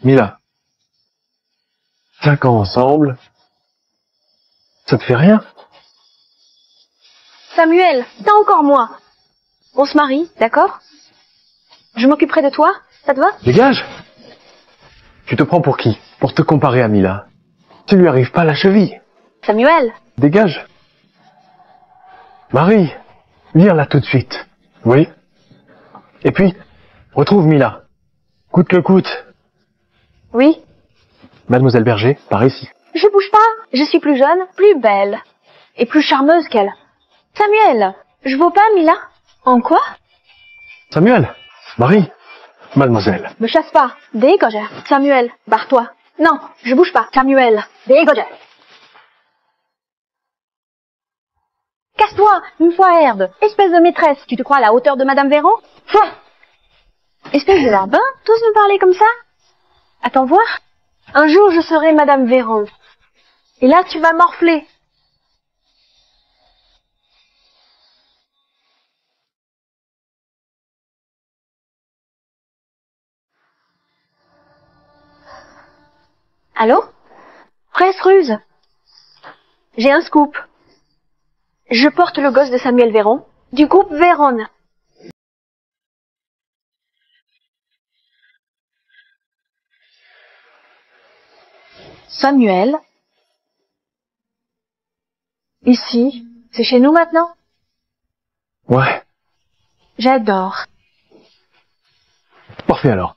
[SPEAKER 3] Mila, 5 ans ensemble, ça te fait rien?
[SPEAKER 2] Samuel, t'as encore moi. On se marie, d'accord? Je m'occuperai de toi, ça te va?
[SPEAKER 3] Dégage! Tu te prends pour qui? Pour te comparer à Mila. Tu lui arrives pas à la cheville.
[SPEAKER 2] Samuel,
[SPEAKER 3] Dégage! Marie, viens là tout de suite. Oui. Et puis, retrouve Mila. Coûte que coûte.
[SPEAKER 2] oui?
[SPEAKER 3] Mademoiselle Berger, par ici.
[SPEAKER 2] Je bouge pas, je suis plus jeune, plus belle et plus charmeuse qu'elle. Samuel, je vaux pas Mila? En quoi?
[SPEAKER 3] Samuel, Marie, mademoiselle.
[SPEAKER 2] Me chasse pas, dégage. Samuel, barre-toi. Non, je bouge pas. Samuel, dégage. Casse-toi, une fois herde. Espèce de maîtresse, tu te crois à la hauteur de Madame Véran? Espèce de larbin, t'oses me parler comme ça? Attends voir. Un jour, je serai Madame Véran. Et là, tu vas morfler. Allô? Presse ruse. J'ai un scoop. Je porte le gosse de Samuel Véron, du groupe Véron. Samuel. Ici. C'est chez nous maintenant?
[SPEAKER 3] Ouais.
[SPEAKER 2] J'adore.
[SPEAKER 3] Parfait alors.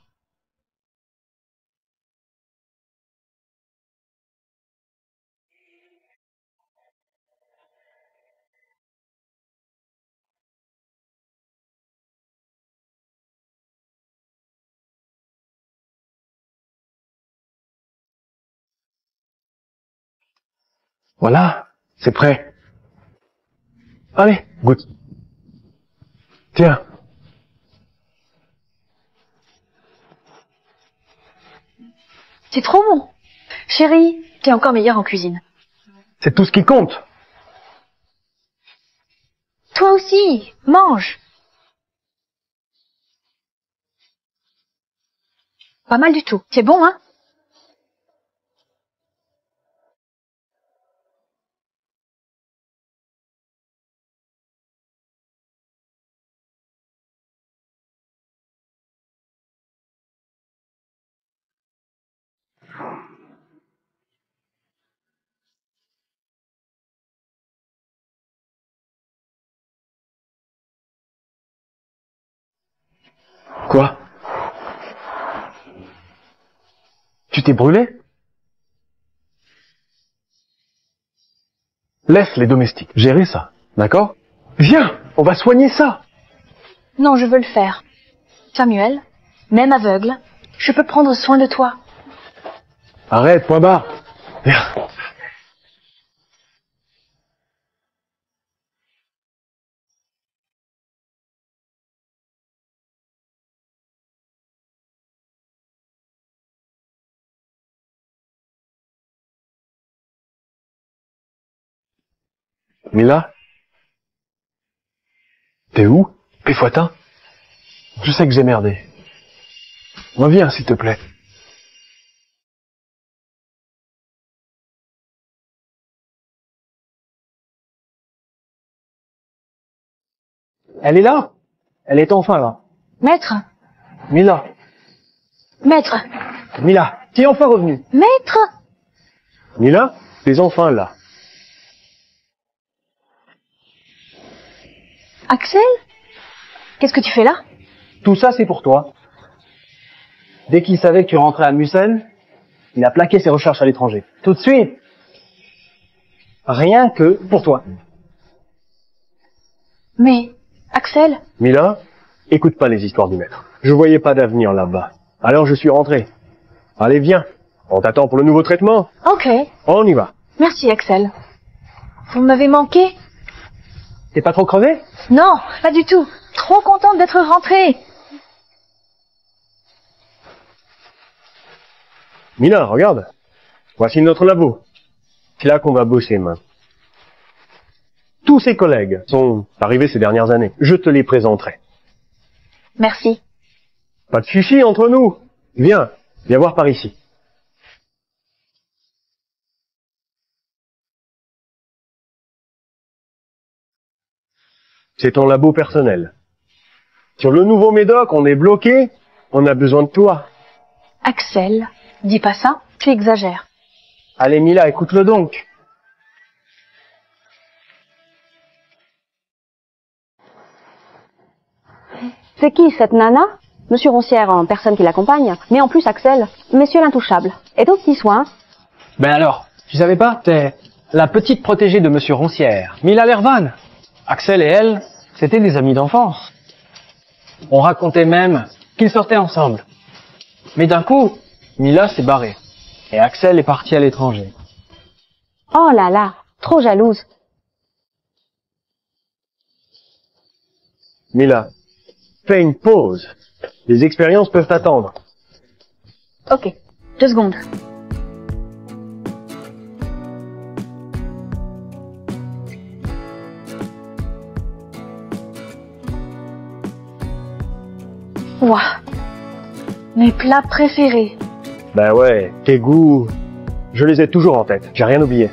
[SPEAKER 3] Voilà, c'est prêt. Allez, goûte. Tiens.
[SPEAKER 2] C'est trop bon. Chérie, t'es encore meilleure en cuisine.
[SPEAKER 3] C'est tout ce qui compte.
[SPEAKER 2] Toi aussi, mange. Pas mal du tout. C'est bon, hein?
[SPEAKER 3] Quoi? Tu t'es brûlé? Laisse les domestiques gérer ça, d'accord? Viens, on va soigner ça.
[SPEAKER 2] Non, je veux le faire. Samuel, même aveugle, je peux prendre soin de toi.
[SPEAKER 3] Arrête, point barre. Viens. Mila? T'es où? Péfoitin? Je sais que j'ai merdé. Reviens, s'il te plaît.
[SPEAKER 4] Elle est là. Elle est enfin là.
[SPEAKER 2] Maître,
[SPEAKER 4] Mila.
[SPEAKER 2] maître,
[SPEAKER 4] Mila, tu es enfin revenue.
[SPEAKER 2] maître.
[SPEAKER 3] Mila? T'es enfin là.
[SPEAKER 2] Axel? Qu'est-ce que tu fais là?
[SPEAKER 4] Tout ça, c'est pour toi. Dès qu'il savait que tu rentrais à Mussen, il a plaqué ses recherches à l'étranger. Tout de suite. Rien que pour toi.
[SPEAKER 2] Mais, Axel,
[SPEAKER 3] Mila, écoute pas les histoires du maître. Je voyais pas d'avenir là-bas. Alors je suis rentré. Allez, viens. On t'attend pour le nouveau traitement.
[SPEAKER 2] ok.
[SPEAKER 3] On y va.
[SPEAKER 2] Merci Axel. Vous m'avez manqué?
[SPEAKER 4] T'es pas trop crevé?
[SPEAKER 2] Non, pas du tout. Trop contente d'être rentrée.
[SPEAKER 3] Mila, regarde. Voici notre labo. C'est là qu'on va bosser maintenant. Tous ses collègues sont arrivés ces dernières années. Je te les présenterai.
[SPEAKER 2] Merci.
[SPEAKER 3] Pas de chichi entre nous. Viens voir par ici. C'est ton labo personnel. Sur le nouveau médoc, on est bloqué. On a besoin de toi.
[SPEAKER 2] Axel, dis pas ça, tu exagères.
[SPEAKER 4] Allez Mila, écoute-le donc.
[SPEAKER 5] C'est qui cette nana? Monsieur Roncière en personne qui l'accompagne, mais en plus Axel, Monsieur l'intouchable. Et aux petits soins.
[SPEAKER 4] Ben alors, tu savais pas, t'es la petite protégée de Monsieur Roncière, Mila Lervan. Axel et elle, c'était des amis d'enfance. On racontait même qu'ils sortaient ensemble. Mais d'un coup, Mila s'est barrée. Et Axel est parti à l'étranger.
[SPEAKER 5] Oh là là, trop jalouse.
[SPEAKER 3] Mila, fais une pause. Les expériences peuvent attendre.
[SPEAKER 2] Ok, 2 secondes. Ouah, mes plats préférés.
[SPEAKER 3] Ben ouais, tes goûts, je les ai toujours en tête. J'ai rien oublié.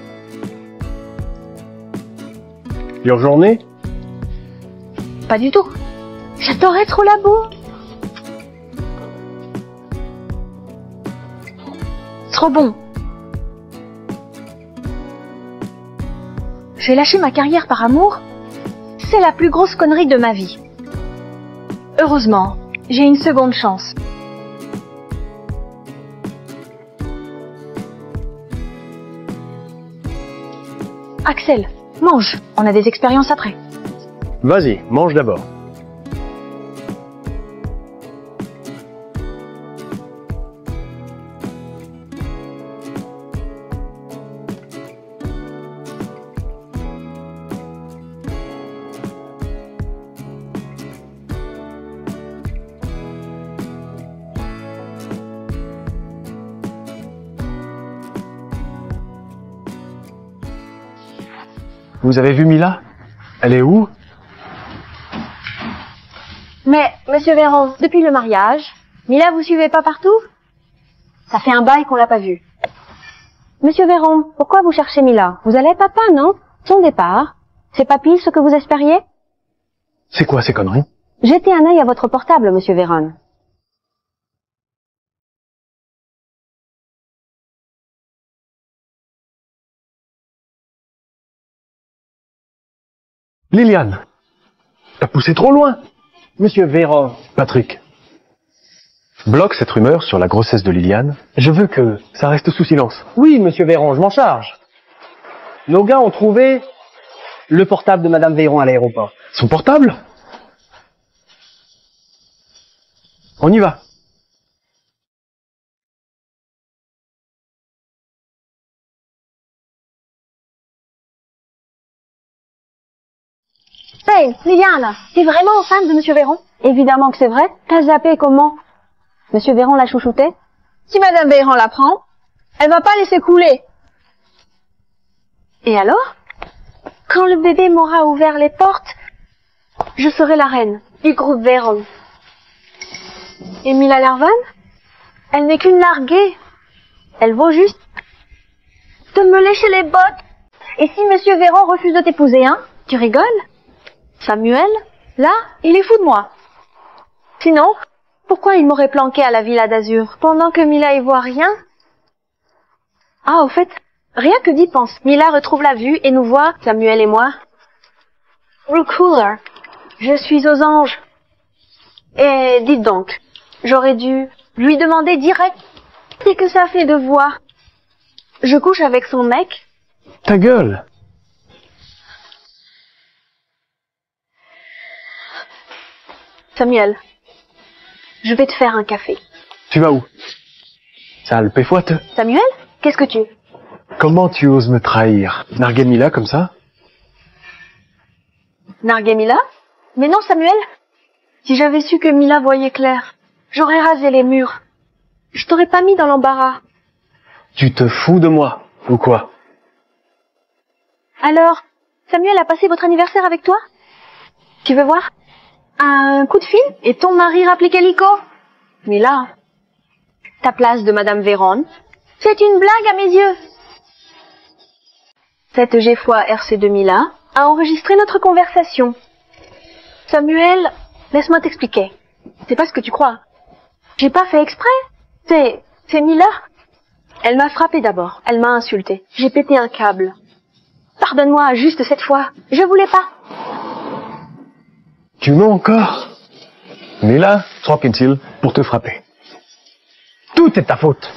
[SPEAKER 3] Dure journée?
[SPEAKER 2] Pas du tout. J'adore être au labo. Trop bon. J'ai lâché ma carrière par amour. C'est la plus grosse connerie de ma vie. Heureusement, j'ai une seconde chance. Axel, mange. On a des expériences après.
[SPEAKER 1] Vas-y, mange d'abord.
[SPEAKER 3] Vous avez vu Mila? Elle est où?
[SPEAKER 5] Mais, monsieur Véron, depuis le mariage, Mila, vous suivez pas partout? Ça fait un bail qu'on l'a pas vue. Monsieur Véron, pourquoi vous cherchez Mila? Vous allez être papa, non? Son départ, c'est pas pile ce que vous espériez?
[SPEAKER 3] C'est quoi ces conneries?
[SPEAKER 5] Jetez un œil à votre portable, monsieur Véron.
[SPEAKER 3] Liliane, t'as poussé trop loin.
[SPEAKER 4] Monsieur Véron,
[SPEAKER 3] Patrick, bloque cette rumeur sur la grossesse de Liliane. Je veux que ça reste sous silence.
[SPEAKER 4] oui, monsieur Véron, je m'en charge. Nos gars ont trouvé le portable de madame Véron à l'aéroport.
[SPEAKER 3] Son portable? On y va.
[SPEAKER 5] Hey, Liliane, t'es vraiment fan de monsieur Véron? Évidemment que c'est vrai. T'as zappé comment? Monsieur Véron l'a chouchouté?
[SPEAKER 2] Si madame Véran la prend, elle va pas laisser couler. Et alors? Quand le bébé m'aura ouvert les portes, je serai la reine du groupe Véron. Et Mila Lervan, elle n'est qu'une larguée. Elle vaut juste de me lécher les bottes. Et si monsieur Véran refuse de t'épouser, hein? Tu rigoles? Samuel, là, il est fou de moi. Sinon, pourquoi il m'aurait planqué à la Villa d'Azur pendant que Mila y voit rien? Ah, au fait, rien que d'y penser. Mila retrouve la vue et nous voit, Samuel et moi. Real cooler. Je suis aux anges. Et dites donc, j'aurais dû lui demander direct. Qu'est-ce que ça fait de voir? Je couche avec son mec.
[SPEAKER 3] Ta gueule.
[SPEAKER 2] Samuel, je vais te faire un café.
[SPEAKER 3] Tu vas où? Sale péfouette.
[SPEAKER 2] Samuel, qu'est-ce que tu...
[SPEAKER 3] Comment tu oses me trahir? Narguer Mila comme ça?
[SPEAKER 2] Narguer Mila? Mais non, Samuel. Si j'avais su que Mila voyait clair, j'aurais rasé les murs. Je t'aurais pas mis dans l'embarras.
[SPEAKER 3] Tu te fous de moi, ou quoi?
[SPEAKER 2] Alors, Samuel a passé votre anniversaire avec toi? Tu veux voir? Un coup de fil et ton mari rappelé Calico? Mila, ta place de Madame Véron, c'est une blague à mes yeux. Cette G fois RC2 Mila a enregistré notre conversation. Samuel, laisse-moi t'expliquer. C'est pas ce que tu crois. J'ai pas fait exprès. C'est Mila. Elle m'a frappé d'abord. Elle m'a insulté. J'ai pété un câble. Pardonne-moi juste cette fois. Je voulais pas.
[SPEAKER 3] Tu mens encore? Mila, tranquille, pour te frapper. Tout est ta faute.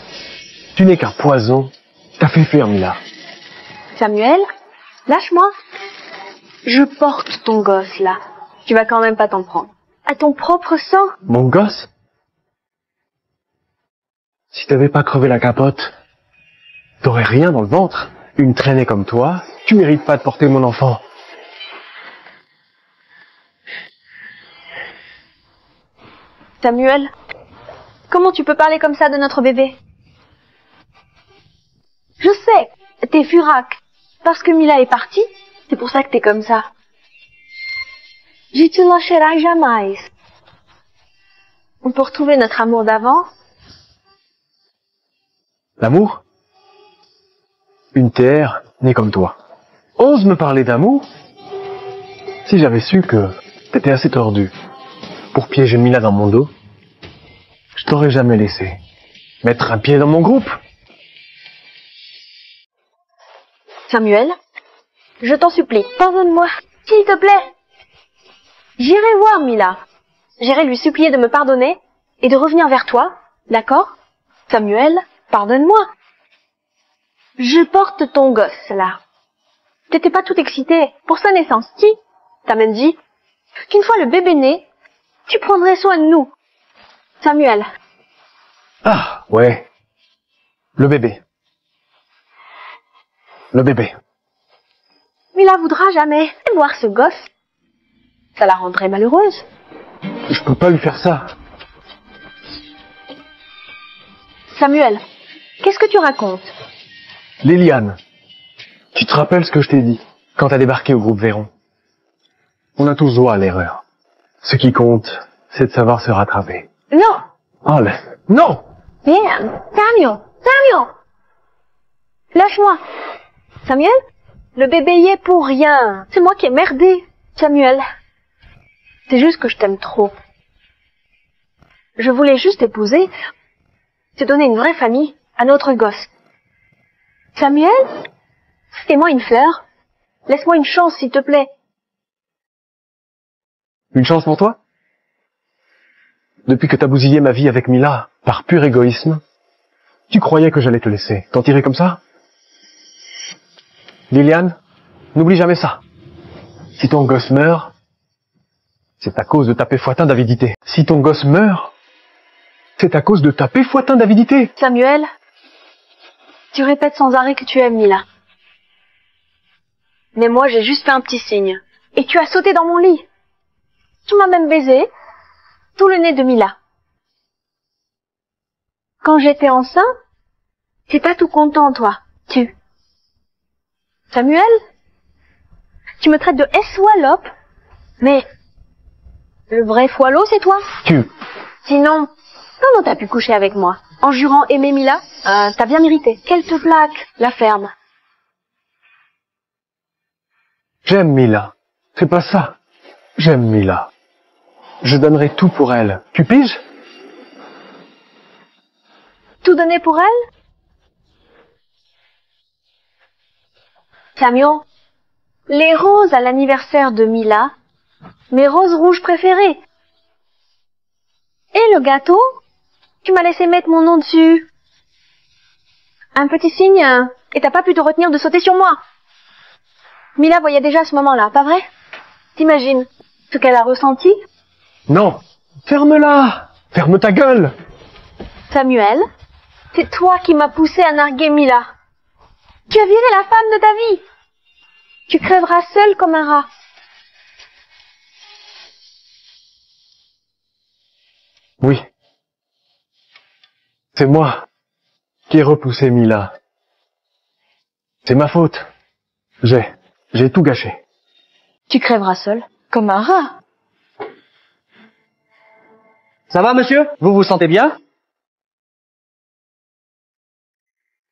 [SPEAKER 3] Tu n'es qu'un poison. T'as fait fuir Mila.
[SPEAKER 2] Samuel, lâche-moi. Je porte ton gosse là. Tu vas quand même pas t'en prendre. À ton propre sang.
[SPEAKER 3] Mon gosse? Si t'avais pas crevé la capote, t'aurais rien dans le ventre. Une traînée comme toi, tu mérites pas de porter mon enfant.
[SPEAKER 2] Samuel, comment tu peux parler comme ça de notre bébé? Je sais, t'es furac. Parce que Mila est partie, c'est pour ça que t'es comme ça. Je te lâcherai jamais. On peut retrouver notre amour d'avant.
[SPEAKER 3] L'amour? Une terre née comme toi. Ose me parler d'amour? Si j'avais su que t'étais assez tordu pour piéger Mila dans mon dos, je t'aurais jamais laissé mettre un pied dans mon groupe.
[SPEAKER 2] Samuel, je t'en supplie, pardonne-moi, s'il te plaît. J'irai voir Mila. J'irai lui supplier de me pardonner et de revenir vers toi, d'accord? Samuel, pardonne-moi. Je porte ton gosse, là. T'étais pas tout excité pour sa naissance. Si, t'as même dit qu'une fois le bébé né, tu prendrais soin de nous. Samuel.
[SPEAKER 3] Ah, ouais. Le bébé. Le bébé.
[SPEAKER 2] Mila voudra jamais voir ce gosse. Ça la rendrait malheureuse.
[SPEAKER 3] Je peux pas lui faire ça.
[SPEAKER 2] Samuel, qu'est-ce que tu racontes?
[SPEAKER 3] Liliane, tu te rappelles ce que je t'ai dit quand t'as débarqué au groupe Véron? On a tous droit à l'erreur. Ce qui compte, c'est de savoir se rattraper.
[SPEAKER 2] Non.
[SPEAKER 3] Oh, non!
[SPEAKER 2] Viens, Samuel, Samuel. Lâche-moi. Samuel, le bébé y est pour rien. C'est moi qui ai merdé. Samuel, c'est juste que je t'aime trop. Je voulais juste t'épouser, te donner une vraie famille à notre gosse. Samuel, fais-moi une fleur. Laisse-moi une chance, s'il te plaît.
[SPEAKER 3] Une chance pour toi? Depuis que t'as bousillé ma vie avec Mila, par pur égoïsme, tu croyais que j'allais te laisser t'en tirer comme ça? Liliane, n'oublie jamais ça. Si ton gosse meurt, c'est à cause de ta péfoitin d'avidité. Si ton gosse meurt, c'est à cause de ta péfoitin d'avidité.
[SPEAKER 2] Samuel, tu répètes sans arrêt que tu aimes Mila. Mais moi, j'ai juste fait un petit signe. Et tu as sauté dans mon lit. Tu m'as même baisé tout le nez de Mila. Quand j'étais enceinte, t'es pas tout content, toi. Samuel, tu me traites de S-Wallop, mais le vrai foileau, c'est toi. Sinon, comment t'as pu coucher avec moi? En jurant aimer Mila? T'as bien mérité. Qu'elle te plaque, la ferme.
[SPEAKER 3] J'aime Mila. C'est pas ça. J'aime Mila. Je donnerai tout pour elle. Tu piges?
[SPEAKER 2] Tout donner pour elle? Samuel, les roses à l'anniversaire de Mila, mes roses rouges préférées. Et le gâteau, tu m'as laissé mettre mon nom dessus. Un petit signe, et t'as pas pu te retenir de sauter sur moi. Mila voyait déjà à ce moment-là, pas vrai? T'imagines ce qu'elle a ressenti?
[SPEAKER 3] Non. Ferme-la. Ferme ta gueule.
[SPEAKER 2] Samuel, c'est toi qui m'as poussé à narguer Mila. Tu as viré la femme de ta vie. Tu crèveras seul comme un rat.
[SPEAKER 3] Oui. C'est moi qui ai repoussé Mila. C'est ma faute. J'ai tout gâché.
[SPEAKER 2] Tu crèveras seul comme un rat.
[SPEAKER 4] Ça va, monsieur? Vous vous sentez bien?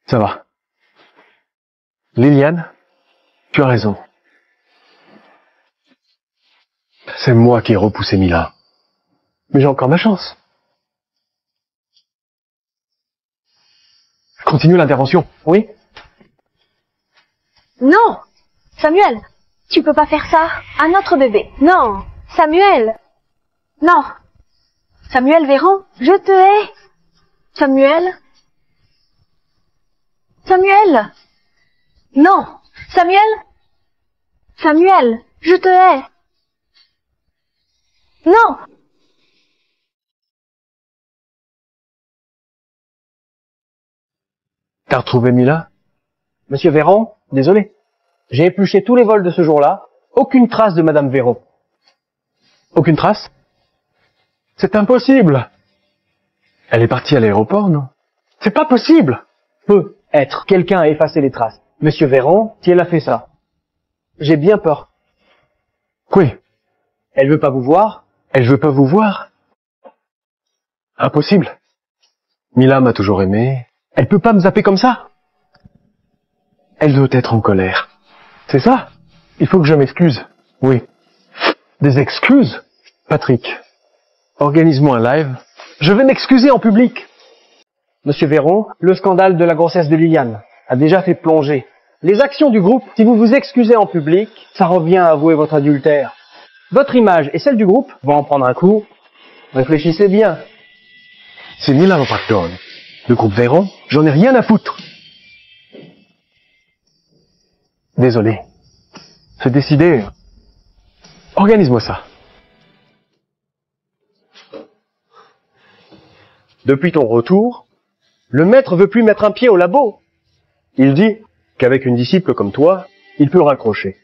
[SPEAKER 3] Ça va. Liliane, tu as raison. C'est moi qui ai repoussé Mila. Mais j'ai encore ma chance. Je continue l'intervention, oui?
[SPEAKER 2] Non, Samuel, tu peux pas faire ça à notre bébé. Non, Samuel. Non. Samuel Véron, je te hais. Samuel. Samuel. Non, Samuel. Samuel, je te hais. Non.
[SPEAKER 3] T'as retrouvé Mila?
[SPEAKER 4] Monsieur Véron, désolé. J'ai épluché tous les vols de ce jour-là. Aucune trace de Madame Véron.
[SPEAKER 3] Aucune trace? C'est impossible. Elle est partie à l'aéroport, non? C'est pas possible.
[SPEAKER 4] Peut être. Quelqu'un a effacé les traces. Monsieur Véron, si elle a fait ça. J'ai bien peur.
[SPEAKER 3] Oui.
[SPEAKER 4] Elle veut pas vous voir?
[SPEAKER 3] Elle veut pas vous voir? Impossible. Mila m'a toujours aimé. Elle peut pas me zapper comme ça. Elle doit être en colère. C'est ça? Il faut que je m'excuse. Oui. Des excuses? Patrick, organise-moi un live. Je vais m'excuser en public.
[SPEAKER 4] Monsieur Véron, le scandale de la grossesse de Liliane a déjà fait plonger les actions du groupe. Si vous vous excusez en public, ça revient à avouer votre adultère. Votre image et celle du groupe vont en prendre un coup. Réfléchissez bien.
[SPEAKER 3] C'est Mila me pardonne. Le groupe Véron, j'en ai rien à foutre. Désolé. C'est décidé. Organise-moi ça.
[SPEAKER 1] Depuis ton retour, le maître veut plus mettre un pied au labo. Il dit qu'avec une disciple comme toi, il peut raccrocher.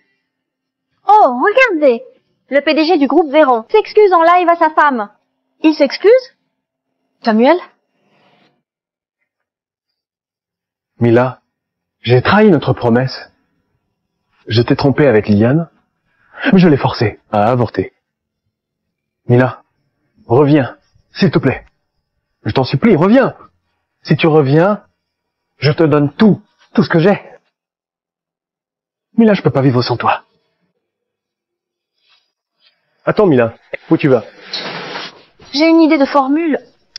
[SPEAKER 2] Oh, regardez! Le PDG du groupe Véron s'excuse en live à sa femme. Il s'excuse? Samuel?
[SPEAKER 3] Mila, j'ai trahi notre promesse. Je t'ai trompé avec Liliane, mais je l'ai forcé à avorter. Mila, reviens, s'il te plaît. Je t'en supplie, reviens. Si tu reviens, je te donne tout ce que j'ai. Mila, je peux pas vivre sans toi.
[SPEAKER 1] Attends Mila, où tu vas?
[SPEAKER 2] J'ai une idée de formule.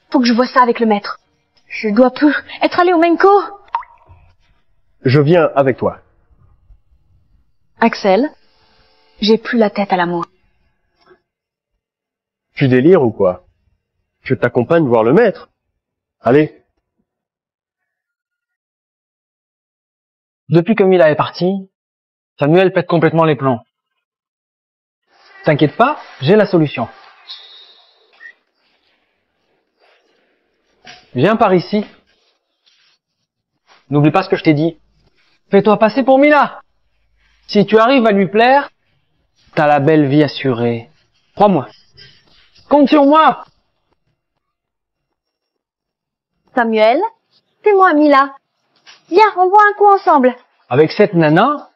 [SPEAKER 2] Faut que je vois ça avec le maître. Je dois plus être allé au Menko.
[SPEAKER 1] Je viens avec toi.
[SPEAKER 2] Axel, j'ai plus la tête à l'amour.
[SPEAKER 1] Tu délires ou quoi? Je t'accompagne voir le maître. Allez.
[SPEAKER 4] Depuis que Mila est partie, Samuel pète complètement les plombs. T'inquiète pas, j'ai la solution. Viens par ici. N'oublie pas ce que je t'ai dit. Fais-toi passer pour Mila. Si tu arrives à lui plaire, t'as la belle vie assurée. Crois-moi. Compte sur moi.
[SPEAKER 2] Samuel, fais-moi Mila. Viens, on boit un coup ensemble.
[SPEAKER 4] Avec cette nana,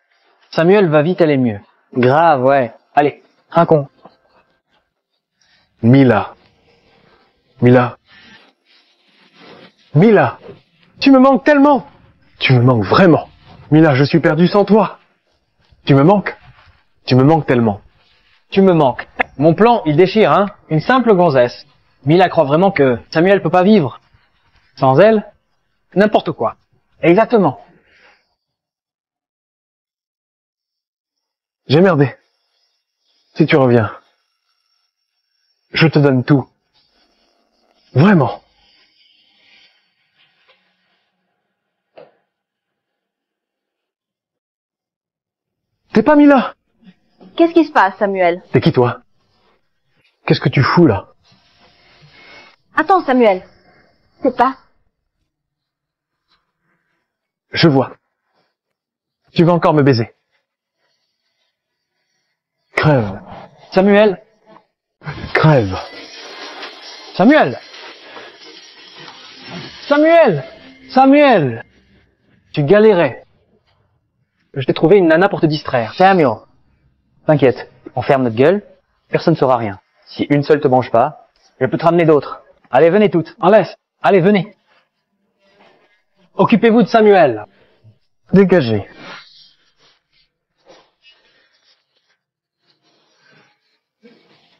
[SPEAKER 4] Samuel va vite aller mieux. Grave, ouais. Allez, un con.
[SPEAKER 3] Mila. Mila. Mila. Tu me manques tellement. Tu me manques vraiment. Mila, je suis perdu sans toi. Tu me manques. Tu me manques tellement.
[SPEAKER 4] Tu me manques. Mon plan, il déchire, hein. Une simple gonzesse. Mila croit vraiment que Samuel peut pas vivre. Sans elle, n'importe quoi. Exactement.
[SPEAKER 3] J'ai merdé. Si tu reviens, je te donne tout. Vraiment. T'es pas Mila.
[SPEAKER 2] Qu'est-ce qui se passe, Samuel?
[SPEAKER 3] T'es qui toi? Qu'est-ce que tu fous là?
[SPEAKER 2] Attends, Samuel. C'est pas...
[SPEAKER 3] Je vois. Tu vas encore me baiser. Crève.
[SPEAKER 4] Samuel.
[SPEAKER 3] Crève.
[SPEAKER 4] Samuel. Samuel. Samuel. Tu galérais. Je t'ai trouvé une nana pour te distraire. Samuel. T'inquiète, on ferme notre gueule, personne ne saura rien. Si une seule te mange pas, je peux te ramener d'autres. Allez, venez toutes, en laisse. Allez, venez. Occupez-vous de Samuel.
[SPEAKER 3] Dégagez.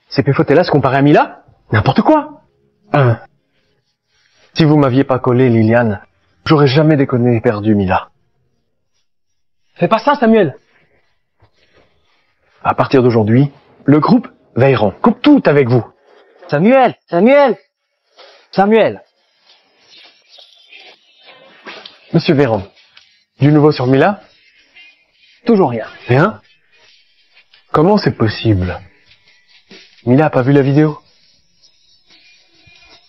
[SPEAKER 3] C'est Péphotella se comparer à Mila? N'importe quoi. Si vous m'aviez pas collé, Liliane, j'aurais jamais déconné et perdu Mila.
[SPEAKER 4] Fais pas ça, Samuel.
[SPEAKER 3] À partir d'aujourd'hui, le groupe Véron coupe tout avec vous.
[SPEAKER 4] Samuel. Samuel. Samuel.
[SPEAKER 3] Monsieur Véron, du nouveau sur Mila?
[SPEAKER 4] Toujours rien.
[SPEAKER 3] Rien? Comment c'est possible? Mila a pas vu la vidéo?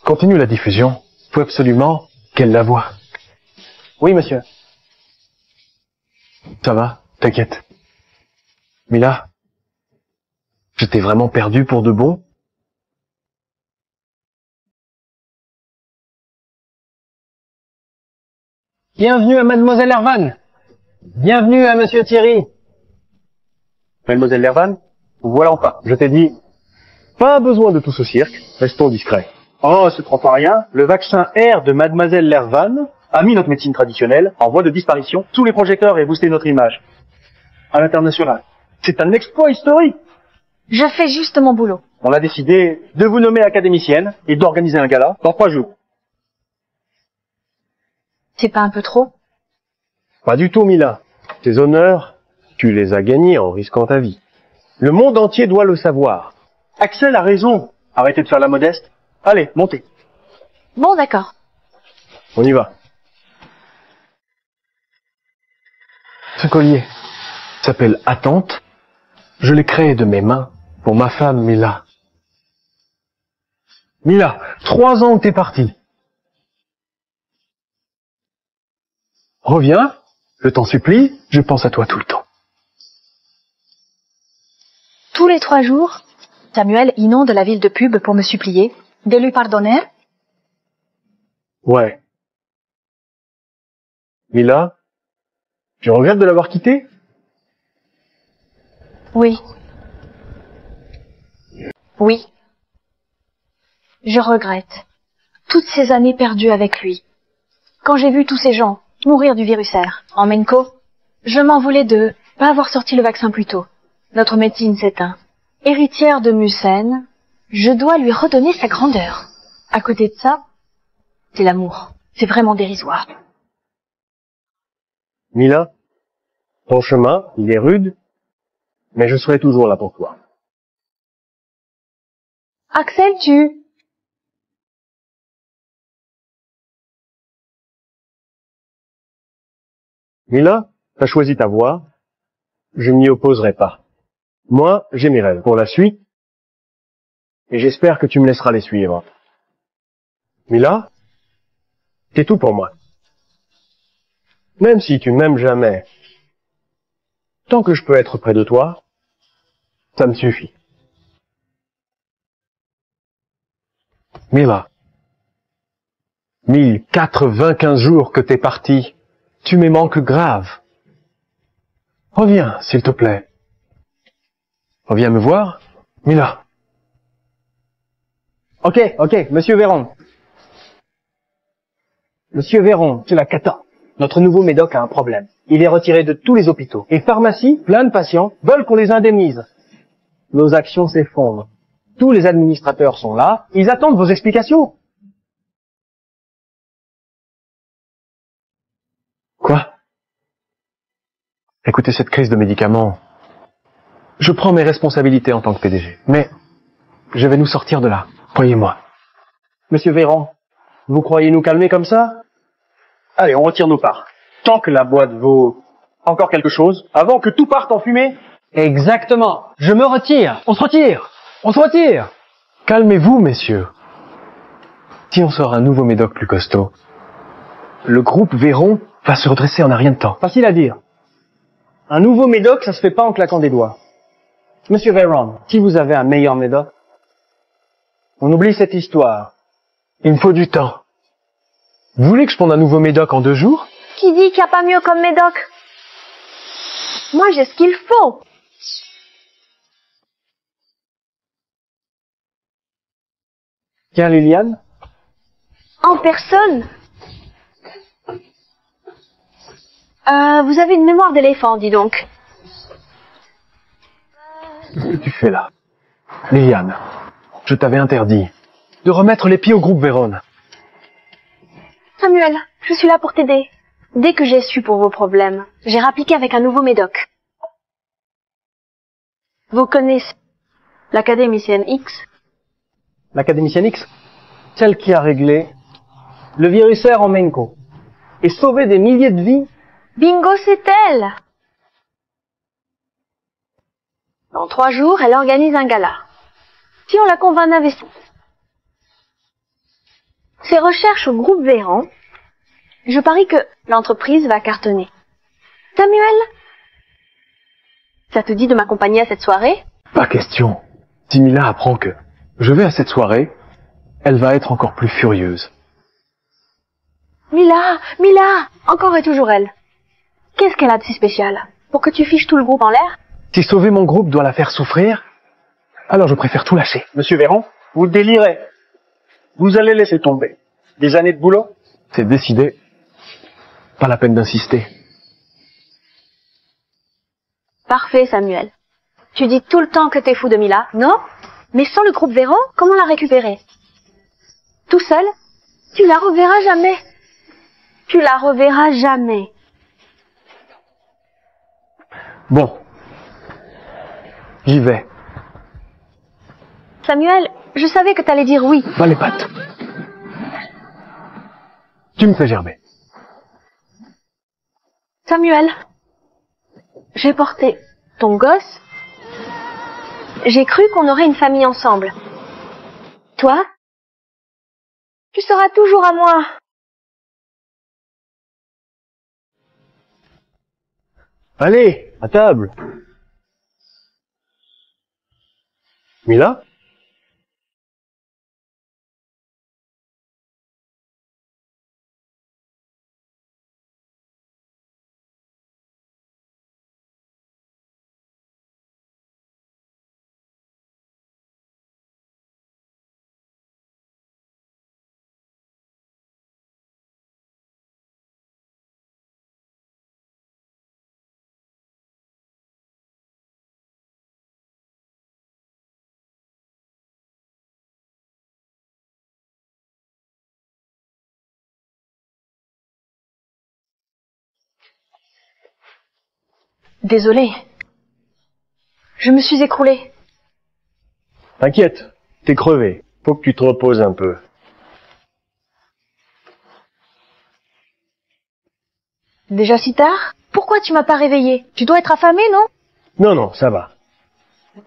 [SPEAKER 3] Continue la diffusion. Faut absolument qu'elle la voie.
[SPEAKER 4] Oui, monsieur.
[SPEAKER 3] Ça va, t'inquiète. Mila, je t'ai vraiment perdu pour de bon?
[SPEAKER 4] Bienvenue à Mademoiselle Hervan. Bienvenue à Monsieur Thierry.
[SPEAKER 1] Mademoiselle Lervan, voilà enfin. Je t'ai dit, pas besoin de tout ce cirque, restons discrets. Oh, ce prend pas rien. Le vaccin R de Mademoiselle Lervan a mis notre médecine traditionnelle en voie de disparition sous les projecteurs et boosté notre image à l'international. C'est un exploit historique.
[SPEAKER 2] Je fais juste mon boulot.
[SPEAKER 1] On a décidé de vous nommer académicienne et d'organiser un gala dans 3 jours.
[SPEAKER 2] C'est pas un peu trop?
[SPEAKER 1] Pas du tout, Mila. Tes honneurs, tu les as gagnés en risquant ta vie. Le monde entier doit le savoir. Axel a raison. Arrêtez de faire la modeste. Allez, montez.
[SPEAKER 2] Bon, d'accord.
[SPEAKER 1] On y va.
[SPEAKER 3] Ce collier s'appelle Attente Je l'ai créé de mes mains pour ma femme Mila. Mila, 3 ans que t'es partie. Reviens, je t'en supplie, je pense à toi tout le temps.
[SPEAKER 2] Tous les 3 jours, Samuel inonde la ville de pubs pour me supplier de lui pardonner.
[SPEAKER 3] Ouais. Mila, tu regrettes de l'avoir quitté?
[SPEAKER 2] Oui. Oui. Je regrette toutes ces années perdues avec lui. Quand j'ai vu tous ces gens mourir du virus R en Menko, je m'en voulais de pas avoir sorti le vaccin plus tôt. Notre médecine s'éteint. Héritière de Mucène, je dois lui redonner sa grandeur. À côté de ça, c'est l'amour. C'est vraiment dérisoire.
[SPEAKER 1] Mila, ton chemin, il est rude, mais je serai toujours là pour toi.
[SPEAKER 2] Axel, tu...
[SPEAKER 1] Mila, t'as choisi ta voie, je m'y opposerai pas. Moi, j'ai mes rêves pour la suite, et j'espère que tu me laisseras les suivre. Mila, t'es tout pour moi. Même si tu m'aimes jamais, tant que je peux être près de toi, ça me suffit.
[SPEAKER 3] Mila, 1095 jours que t'es parti, tu me manques grave. Reviens, s'il te plaît. Reviens me voir, Mila.
[SPEAKER 4] Ok, monsieur Véron. Monsieur Véron, c'est la cata. Notre nouveau médoc a un problème. Il est retiré de tous les hôpitaux. Et pharmacies, plein de patients, veulent qu'on les indemnise. Nos actions s'effondrent. Tous les administrateurs sont là. Ils attendent vos explications.
[SPEAKER 3] Quoi? Écoutez, cette crise de médicaments, je prends mes responsabilités en tant que PDG. Mais je vais nous sortir de là, croyez-moi.
[SPEAKER 4] Monsieur Véron, vous croyez nous calmer comme ça?
[SPEAKER 1] Allez, on retire nos parts. Tant que la boîte vaut encore quelque chose, avant que tout parte en fumée.
[SPEAKER 4] Exactement. Je me retire. On se retire. On se retire.
[SPEAKER 3] Calmez-vous, messieurs. Si on sort un nouveau médoc plus costaud, le groupe Véron va se redresser en un rien de temps.
[SPEAKER 4] Facile à dire. Un nouveau médoc, ça se fait pas en claquant des doigts. Monsieur Véron, si vous avez un meilleur médoc, on oublie cette histoire.
[SPEAKER 3] Il me faut du temps. Vous voulez que je prenne un nouveau médoc en 2 jours?
[SPEAKER 2] Qui dit qu'il n'y a pas mieux comme médoc? Moi, j'ai ce qu'il faut.
[SPEAKER 4] Tiens, Liliane.
[SPEAKER 2] En personne. Vous avez une mémoire d'éléphant, dis donc.
[SPEAKER 3] Qu'est-ce que tu fais là? Liliane, je t'avais interdit de remettre les pieds au groupe Véron.
[SPEAKER 2] Samuel, je suis là pour t'aider. Dès que j'ai su pour vos problèmes, j'ai rappliqué avec un nouveau médoc. Vous connaissez l'académicienne X?
[SPEAKER 4] L'académicienne X, celle qui a réglé le virus R en Menko et sauvé des milliers de vies.
[SPEAKER 2] Bingo, c'est elle! Dans 3 jours, elle organise un gala. Si on la convainc d'investir ses recherches au groupe Véran, je parie que l'entreprise va cartonner. Samuel, ça te dit de m'accompagner à cette soirée?
[SPEAKER 3] Pas question. Si Mila apprend que je vais à cette soirée, elle va être encore plus furieuse.
[SPEAKER 2] Mila, encore et toujours elle. Qu'est-ce qu'elle a de si spécial? Pour que tu fiches tout le groupe en l'air?
[SPEAKER 3] Si sauver mon groupe doit la faire souffrir, alors je préfère tout lâcher.
[SPEAKER 1] Monsieur Véron, vous délirez. Vous allez laisser tomber. Des années de boulot?
[SPEAKER 3] C'est décidé. Pas la peine d'insister.
[SPEAKER 2] Parfait, Samuel. Tu dis tout le temps que t'es fou de Mila, non? Mais sans le groupe Véran, comment la récupérer? Tout seul? Tu la reverras jamais. Tu la reverras jamais.
[SPEAKER 3] Bon. J'y vais.
[SPEAKER 2] Samuel, je savais que t'allais dire oui.
[SPEAKER 3] Dans les pattes. Tu me fais gerber.
[SPEAKER 2] Samuel, j'ai porté ton gosse J'ai cru qu'on aurait une famille ensemble. Toi, tu seras toujours à moi.
[SPEAKER 1] Allez, à table. Mila?
[SPEAKER 2] Désolée. Je me suis écroulée.
[SPEAKER 1] T'inquiète, t'es crevé. Faut que tu te reposes un peu.
[SPEAKER 2] Déjà si tard? Pourquoi tu m'as pas réveillée? Tu dois être affamée, non?
[SPEAKER 1] Non, non, ça va.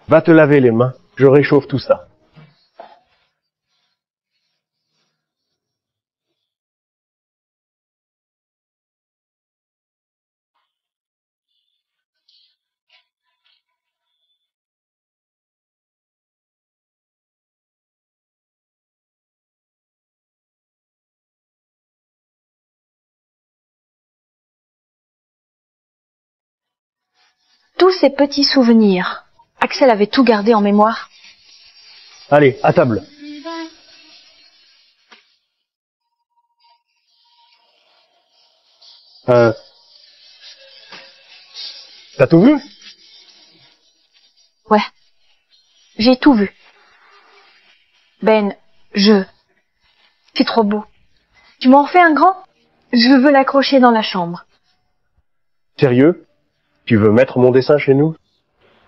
[SPEAKER 1] Va te laver les mains, je réchauffe tout ça.
[SPEAKER 2] Tous ces petits souvenirs. Axel avait tout gardé en mémoire.
[SPEAKER 1] Allez, à table. T'as tout vu?
[SPEAKER 2] Ouais. J'ai tout vu. Ben, c'est trop beau. Tu m'en fais un grand? Je veux l'accrocher dans la chambre.
[SPEAKER 1] Sérieux? Tu veux mettre mon dessin chez nous?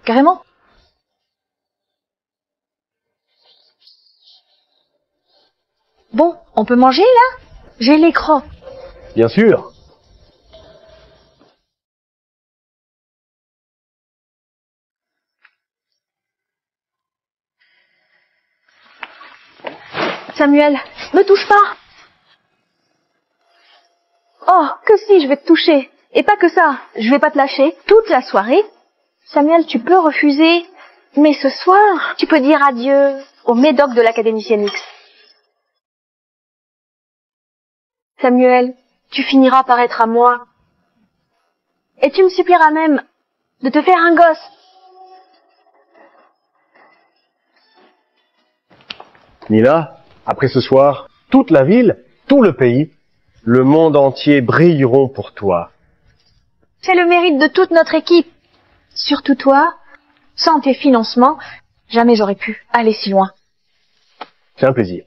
[SPEAKER 2] Carrément? Bon, on peut manger là? J'ai l'écran.
[SPEAKER 1] Bien sûr.
[SPEAKER 2] Samuel, me touche pas. Oh, que si, je vais te toucher. Et pas que ça, je vais pas te lâcher toute la soirée. Samuel, tu peux refuser, mais ce soir, tu peux dire adieu au médoc de l'académicienne X. Samuel, tu finiras par être à moi. Et tu me supplieras même de te faire un gosse.
[SPEAKER 1] Mila, après ce soir, toute la ville, tout le pays, le monde entier brilleront pour toi.
[SPEAKER 2] C'est le mérite de toute notre équipe. Surtout toi, sans tes financements, jamais j'aurais pu aller si loin.
[SPEAKER 1] C'est un plaisir.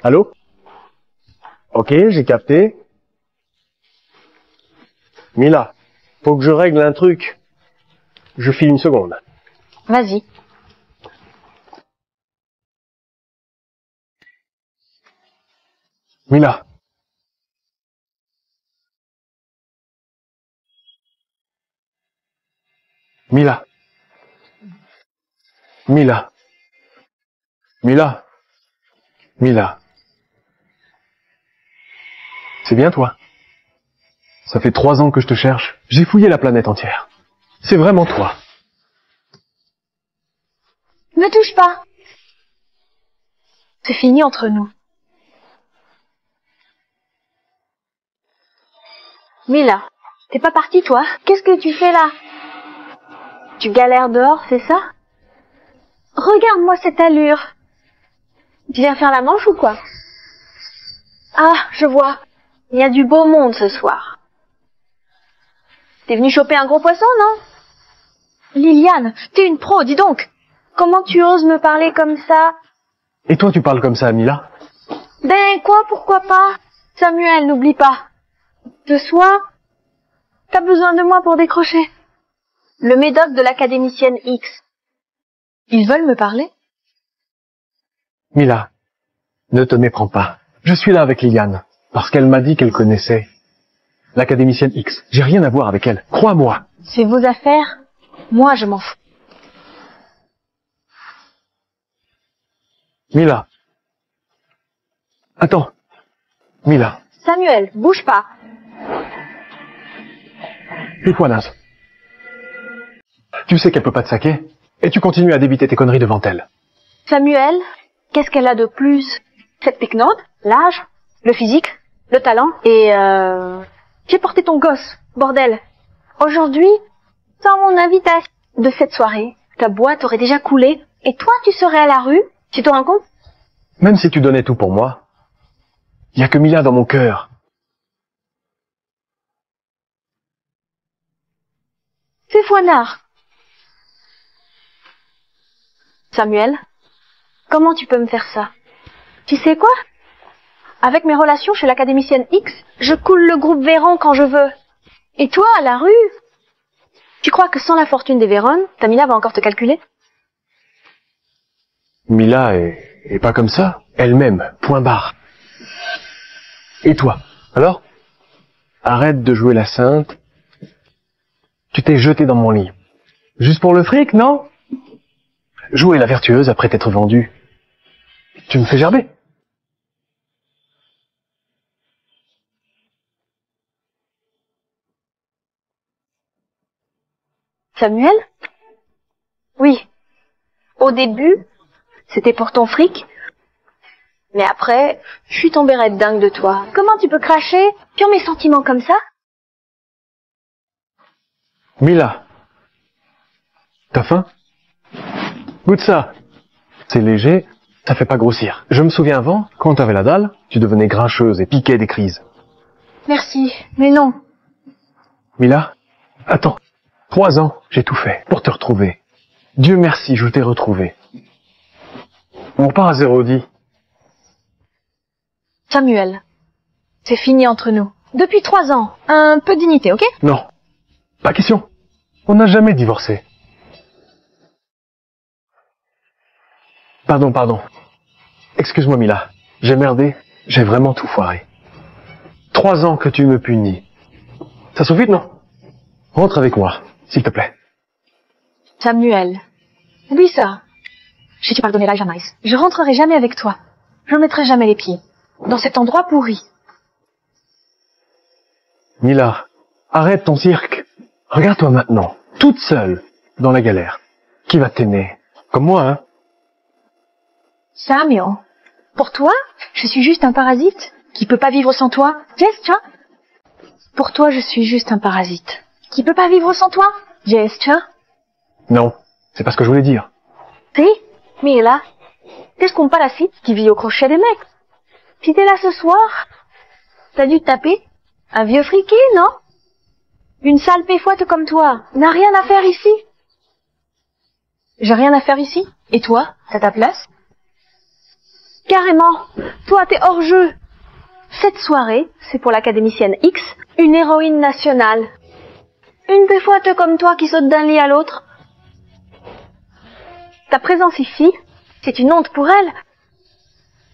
[SPEAKER 1] Allô? Ok, j'ai capté. Mila, faut que je règle un truc. Je file une seconde.
[SPEAKER 2] Vas-y.
[SPEAKER 3] Mila. Mila. Mila. Mila. Mila. C'est bien toi? Ça fait 3 ans que je te cherche. J'ai fouillé la planète entière. C'est vraiment toi.
[SPEAKER 2] Me touche pas. C'est fini entre nous. Mila, t'es pas partie toi? Qu'est-ce que tu fais là? Tu galères dehors, c'est ça? Regarde-moi cette allure. Tu viens faire la manche ou quoi? Ah, je vois. Il y a du beau monde ce soir. T'es venu choper un gros poisson, non? Liliane, t'es une pro, dis donc. Comment tu oses me parler comme ça?
[SPEAKER 3] Et toi, tu parles comme ça à Mila?
[SPEAKER 2] Ben quoi, pourquoi pas? Samuel, n'oublie pas. Ce soir, t'as besoin de moi pour décrocher. Le médoc de l'académicienne X. Ils veulent me parler?
[SPEAKER 3] Mila, ne te méprends pas. Je suis là avec Liliane, parce qu'elle m'a dit qu'elle connaissait l'académicienne X. J'ai rien à voir avec elle. Crois-moi.
[SPEAKER 2] C'est vos affaires. Moi, je m'en fous.
[SPEAKER 3] Mila. Attends. Mila.
[SPEAKER 2] Samuel, bouge pas.
[SPEAKER 3] Tais-toi, naze. Tu sais qu'elle peut pas te saquer, et tu continues à débiter tes conneries devant elle.
[SPEAKER 2] Samuel, qu'est-ce qu'elle a de plus? Cette picnode, l'âge, le physique, le talent, et j'ai porté ton gosse, bordel. Aujourd'hui, sans mon invitation de cette soirée, ta boîte aurait déjà coulé, et toi tu serais à la rue, tu te rends compte?
[SPEAKER 3] Même si tu donnais tout pour moi, il y a que Mila dans mon cœur.
[SPEAKER 2] C'est foinard. Samuel, comment tu peux me faire ça? Tu sais quoi? Avec mes relations chez l'académicienne X, je coule le groupe Véron quand je veux. Et toi, à la rue? Tu crois que sans la fortune des Véron, ta Mila va encore te calculer?
[SPEAKER 3] Mila est pas comme ça. Elle-même, point barre. Et toi, alors? Arrête de jouer la sainte. Tu t'es jetée dans mon lit. Juste pour le fric, non? Jouer la vertueuse après t'être vendue. Tu me fais gerber.
[SPEAKER 2] Samuel? Oui. Au début, c'était pour ton fric. Mais après, je suis tombée raide dingue de toi. Comment tu peux cracher sur mes sentiments comme ça?
[SPEAKER 3] Mila. T'as faim? Goûte ça. C'est léger, ça fait pas grossir. Je me souviens avant, quand t'avais la dalle, tu devenais grincheuse et piquais des crises.
[SPEAKER 2] Merci, mais non.
[SPEAKER 3] Mila, attends. 3 ans, j'ai tout fait pour te retrouver. Dieu merci, je t'ai retrouvé. On repart à zéro, dis.
[SPEAKER 2] Samuel, c'est fini entre nous. Depuis 3 ans, un peu de dignité, ok?
[SPEAKER 3] Non, pas question. On n'a jamais divorcé. Pardon. Excuse-moi, Mila. J'ai merdé, j'ai vraiment tout foiré. 3 ans que tu me punis. Ça sauve vite, non? Rentre avec moi, s'il te plaît.
[SPEAKER 2] Samuel, oublie ça. Je t'ai pardonné là jamais. Je rentrerai jamais avec toi. Je ne mettrai jamais les pieds dans cet endroit pourri.
[SPEAKER 3] Mila, arrête ton cirque. Regarde-toi maintenant, toute seule, dans la galère. Qui va t'aimer? Comme moi, hein?
[SPEAKER 2] Samuel, pour toi, je suis juste un parasite qui peut pas vivre sans toi. Gesture. Pour toi, je suis juste un parasite qui peut pas vivre sans toi. Gesture.
[SPEAKER 3] Non, c'est pas ce que je voulais dire.
[SPEAKER 2] Si, mais là, qu'est-ce qu'on parasite qui vit au crochet des mecs? Si t'es là ce soir, t'as dû te taper un vieux friqué, non? Une sale péfouette comme toi n'a rien à faire ici. J'ai rien à faire ici. Et toi, t'as ta place? Carrément, toi t'es hors jeu. Cette soirée, c'est pour l'académicienne X, une héroïne nationale. Une péfouette comme toi qui saute d'un lit à l'autre. Ta présence ici, c'est une honte pour elle.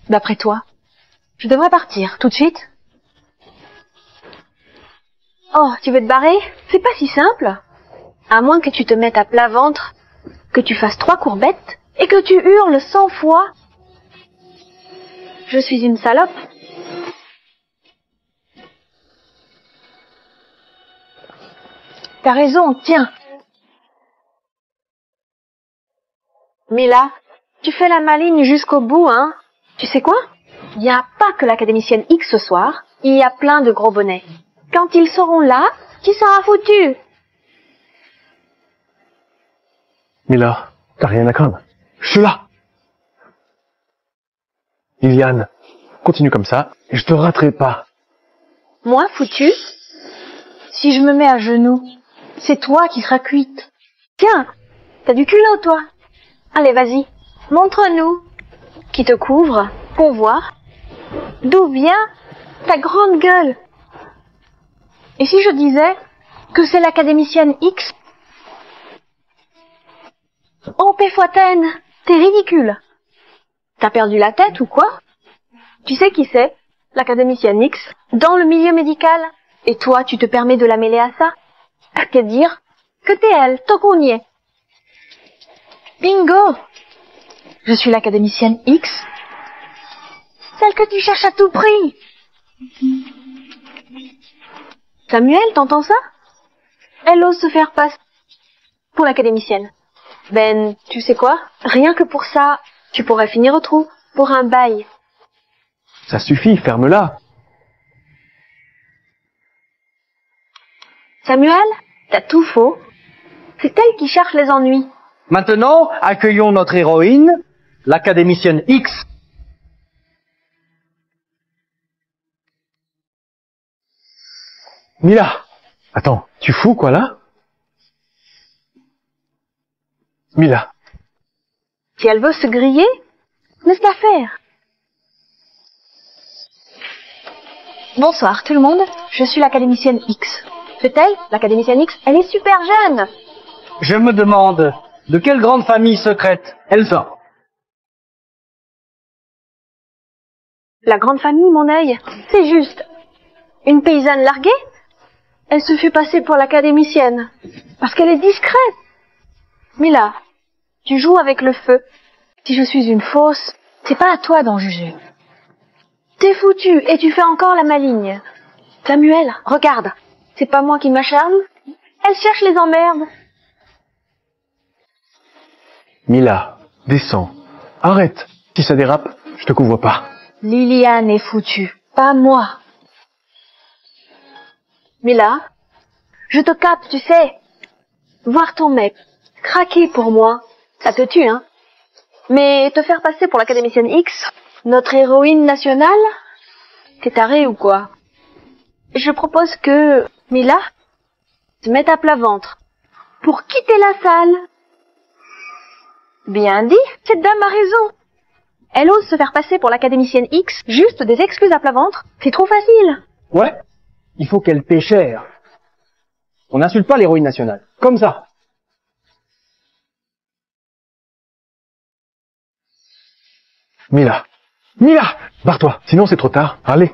[SPEAKER 2] D'après toi, je devrais partir tout de suite. Oh, tu veux te barrer? C'est pas si simple. À moins que tu te mettes à plat ventre, que tu fasses 3 courbettes et que tu hurles 100 fois. Je suis une salope. T'as raison, tiens. Mila, tu fais la maligne jusqu'au bout, hein? Tu sais quoi? Il n'y a pas que l'académicienne X ce soir, il y a plein de gros bonnets. Quand ils seront là, qui sera foutu?
[SPEAKER 3] Mila, t'as rien à craindre. Je suis là. Liliane, continue comme ça, et je te raterai pas.
[SPEAKER 2] Moi, foutu? Si je me mets à genoux, c'est toi qui seras cuite. Tiens, t'as du culot, toi. Allez, vas-y, montre-nous. Qui te couvre, pour voir. D'où vient ta grande gueule? Et si je disais que c'est l'académicienne X? Oh, Péfoitaine, t'es ridicule. T'as perdu la tête ou quoi? Tu sais qui c'est, l'académicienne X, dans le milieu médical? Et toi, tu te permets de la mêler à ça? Que dire? Que t'es elle, tant qu'on y est. Bingo! Je suis l'académicienne X. Celle que tu cherches à tout prix. Samuel, t'entends ça? Elle ose se faire passer pour l'académicienne. Ben, tu sais quoi? Rien que pour ça, tu pourrais finir au trou, pour un bail.
[SPEAKER 3] Ça suffit, ferme-la.
[SPEAKER 2] Samuel, t'as tout faux. C'est elle qui cherche les ennuis.
[SPEAKER 4] Maintenant, accueillons notre héroïne, l'académicienne X.
[SPEAKER 3] Mila! Attends, tu fous quoi là? Mila.
[SPEAKER 2] Si elle veut se griller, laisse-la faire. Bonsoir tout le monde, je suis l'académicienne X. C'est elle, l'académicienne X? Elle est super jeune.
[SPEAKER 4] Je me demande de quelle grande famille secrète elle sort.
[SPEAKER 2] La grande famille, mon œil, c'est juste. Une paysanne larguée? Elle se fait passer pour l'académicienne. Parce qu'elle est discrète. Mila, tu joues avec le feu. Si je suis une fausse, c'est pas à toi d'en juger. T'es foutu et tu fais encore la maligne. Samuel, regarde. C'est pas moi qui m'acharne. Elle cherche les emmerdes.
[SPEAKER 3] Mila, descends. Arrête. Si ça dérape, je te couvre pas.
[SPEAKER 2] Liliane est foutue, pas moi. Mila, je te capte, tu sais. Voir ton mec craquer pour moi, ça te tue, hein. Mais te faire passer pour l'académicienne X, notre héroïne nationale, t'es taré ou quoi? Je propose que Mila se mette à plat ventre pour quitter la salle. Bien dit, cette dame a raison. Elle ose se faire passer pour l'académicienne X, juste des excuses à plat ventre, c'est trop facile.
[SPEAKER 4] Ouais, il faut qu'elle paie cher. On n'insulte pas l'héroïne nationale, comme ça.
[SPEAKER 3] Mila. Mila! Barre-toi, sinon c'est trop tard. Allez.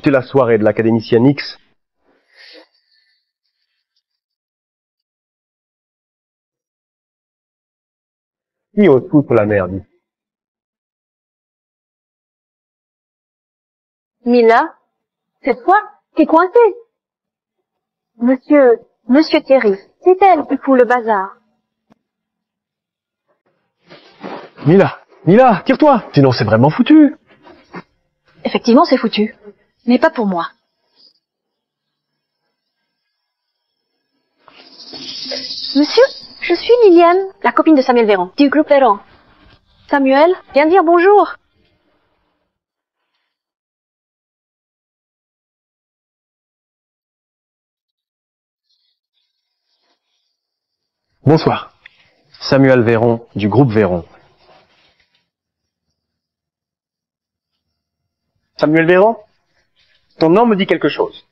[SPEAKER 1] C'est la soirée de l'académicienne X. Qui ose foutre la merde?
[SPEAKER 2] Mila, cette fois, t'es coincée. Monsieur Thierry, c'est elle qui fout le bazar.
[SPEAKER 3] Mila. Mila, tire-toi. Sinon c'est vraiment foutu.
[SPEAKER 2] Effectivement, c'est foutu. Mais pas pour moi. Monsieur, je suis Liliane, la copine de Samuel Véron, du groupe Véron. Samuel, viens dire bonjour.
[SPEAKER 3] Bonsoir. Samuel Véron, du groupe Véron.
[SPEAKER 1] Samuel Véran, ton nom me dit quelque chose.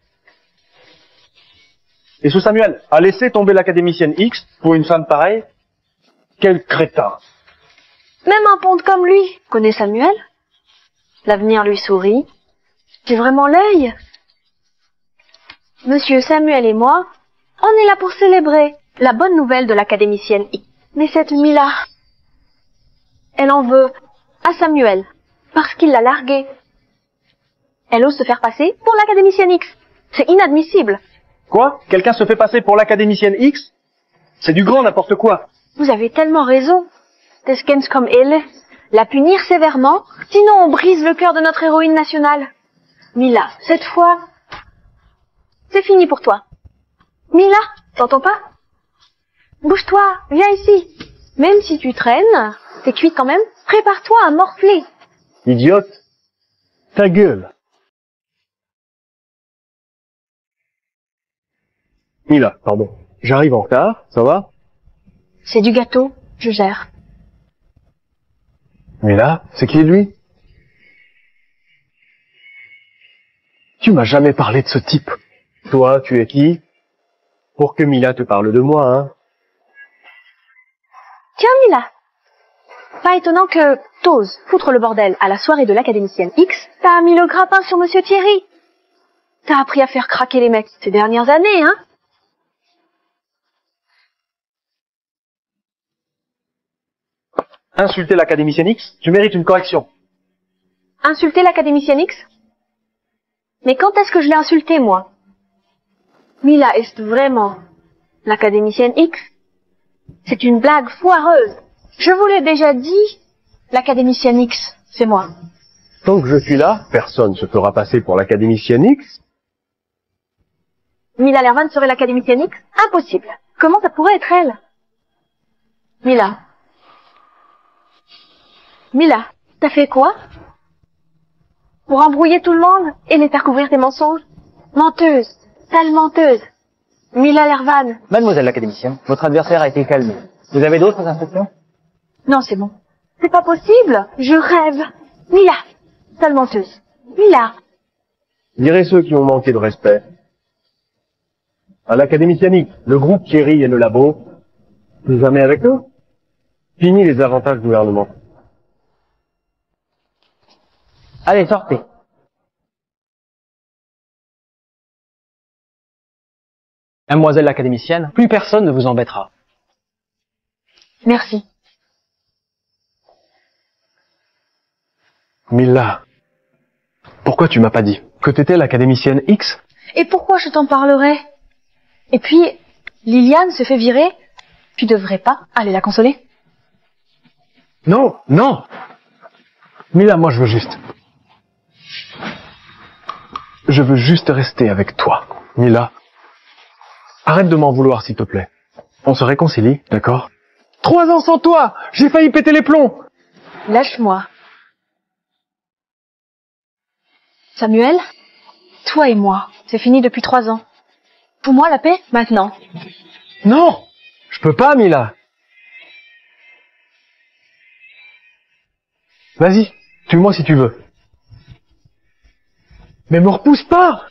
[SPEAKER 1] Et ce Samuel a laissé tomber l'académicienne X pour une femme pareille? Quel crétin!
[SPEAKER 2] Même un ponte comme lui connaît Samuel. L'avenir lui sourit. J'ai vraiment l'œil. Monsieur Samuel et moi, on est là pour célébrer la bonne nouvelle de l'académicienne X. Mais cette Mila, elle en veut à Samuel parce qu'il l'a larguée. Elle ose se faire passer pour l'académicienne X. C'est inadmissible.
[SPEAKER 1] Quoi? Quelqu'un se fait passer pour l'académicienne X? C'est du grand n'importe quoi.
[SPEAKER 2] Vous avez tellement raison. Teskens comme elle, la punir sévèrement, sinon on brise le cœur de notre héroïne nationale. Mila, cette fois, c'est fini pour toi. Mila, t'entends pas? Bouge-toi, viens ici. Même si tu traînes, t'es cuite quand même, prépare-toi à morfler.
[SPEAKER 1] Idiote. Ta gueule. Mila, pardon. J'arrive en retard, ça va?
[SPEAKER 2] C'est du gâteau, je gère.
[SPEAKER 3] Mila, c'est qui lui? Tu m'as jamais parlé de ce type.
[SPEAKER 1] Toi, tu es qui? Pour que Mila te parle de moi, hein?
[SPEAKER 2] Tiens, Mila. Pas étonnant que t'oses foutre le bordel à la soirée de l'académicienne X, t'as mis le grappin sur Monsieur Thierry. T'as appris à faire craquer les mecs ces dernières années, hein?
[SPEAKER 1] Insulter l'académicienne X, tu mérites une correction.
[SPEAKER 2] Insulter l'académicienne X? Mais quand est-ce que je l'ai insulté, moi? Mila, est-ce vraiment l'académicienne X? C'est une blague foireuse. Je vous l'ai déjà dit, l'académicienne X, c'est moi.
[SPEAKER 1] Tant que je suis là, personne ne se fera passer pour l'académicienne X.
[SPEAKER 2] Mila Lervan serait l'académicienne X? Impossible. Comment ça pourrait être elle? Mila. Mila, t'as fait quoi? Pour embrouiller tout le monde et les faire couvrir tes mensonges? Menteuse, sale menteuse. Mila Lervan.
[SPEAKER 4] Mademoiselle l'académicienne, votre adversaire a été calmé. Vous avez d'autres instructions?
[SPEAKER 2] Non, c'est bon. C'est pas possible. Je rêve. Mila, sale menteuse. Mila.
[SPEAKER 1] Direz ceux qui ont manqué de respect. À l'académicienne X, le groupe Thierry et le labo, jamais avec eux. Fini les avantages gouvernementaux.
[SPEAKER 4] Allez, sortez. Mademoiselle l'académicienne, plus personne ne vous embêtera.
[SPEAKER 2] Merci.
[SPEAKER 3] Mila, pourquoi tu m'as pas dit que t'étais l'académicienne X?
[SPEAKER 2] Et pourquoi je t'en parlerais? Et puis, Liliane se fait virer. Tu devrais pas aller la consoler?
[SPEAKER 3] Non, non. Mila, moi je veux juste rester avec toi. Mila, arrête de m'en vouloir s'il te plaît. On se réconcilie, d'accord? 3 ans sans toi, j'ai failli péter les plombs.
[SPEAKER 2] Lâche-moi. Samuel, toi et moi, c'est fini depuis 3 ans. Pour moi, la paix, maintenant.
[SPEAKER 3] Non, je peux pas, Mila. Vas-y, tue-moi si tu veux. Mais me repousse pas.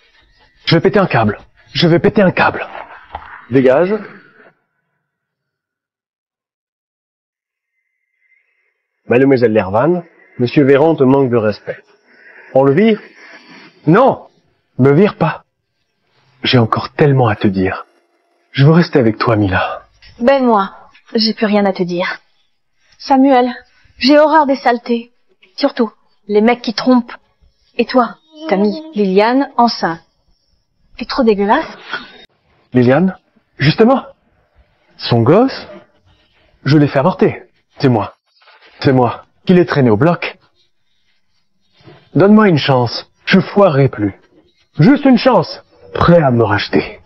[SPEAKER 3] Je vais péter un câble. Je vais péter un câble.
[SPEAKER 1] Dégage. Mademoiselle Lervan, Monsieur Véran te manque de respect. On le vire?
[SPEAKER 3] Non, me vire pas. J'ai encore tellement à te dire. Je veux rester avec toi, Mila.
[SPEAKER 2] Ben moi, j'ai plus rien à te dire. Samuel, j'ai horreur des saletés. Surtout, les mecs qui trompent. Et toi, t'as mis Liliane enceinte. T'es trop dégueulasse.
[SPEAKER 3] Liliane, justement, son gosse, je l'ai fait avorter. C'est moi. C'est moi qui l'ai traîné au bloc. Donne-moi une chance, je foirerai plus. Juste une chance, prêt à me racheter.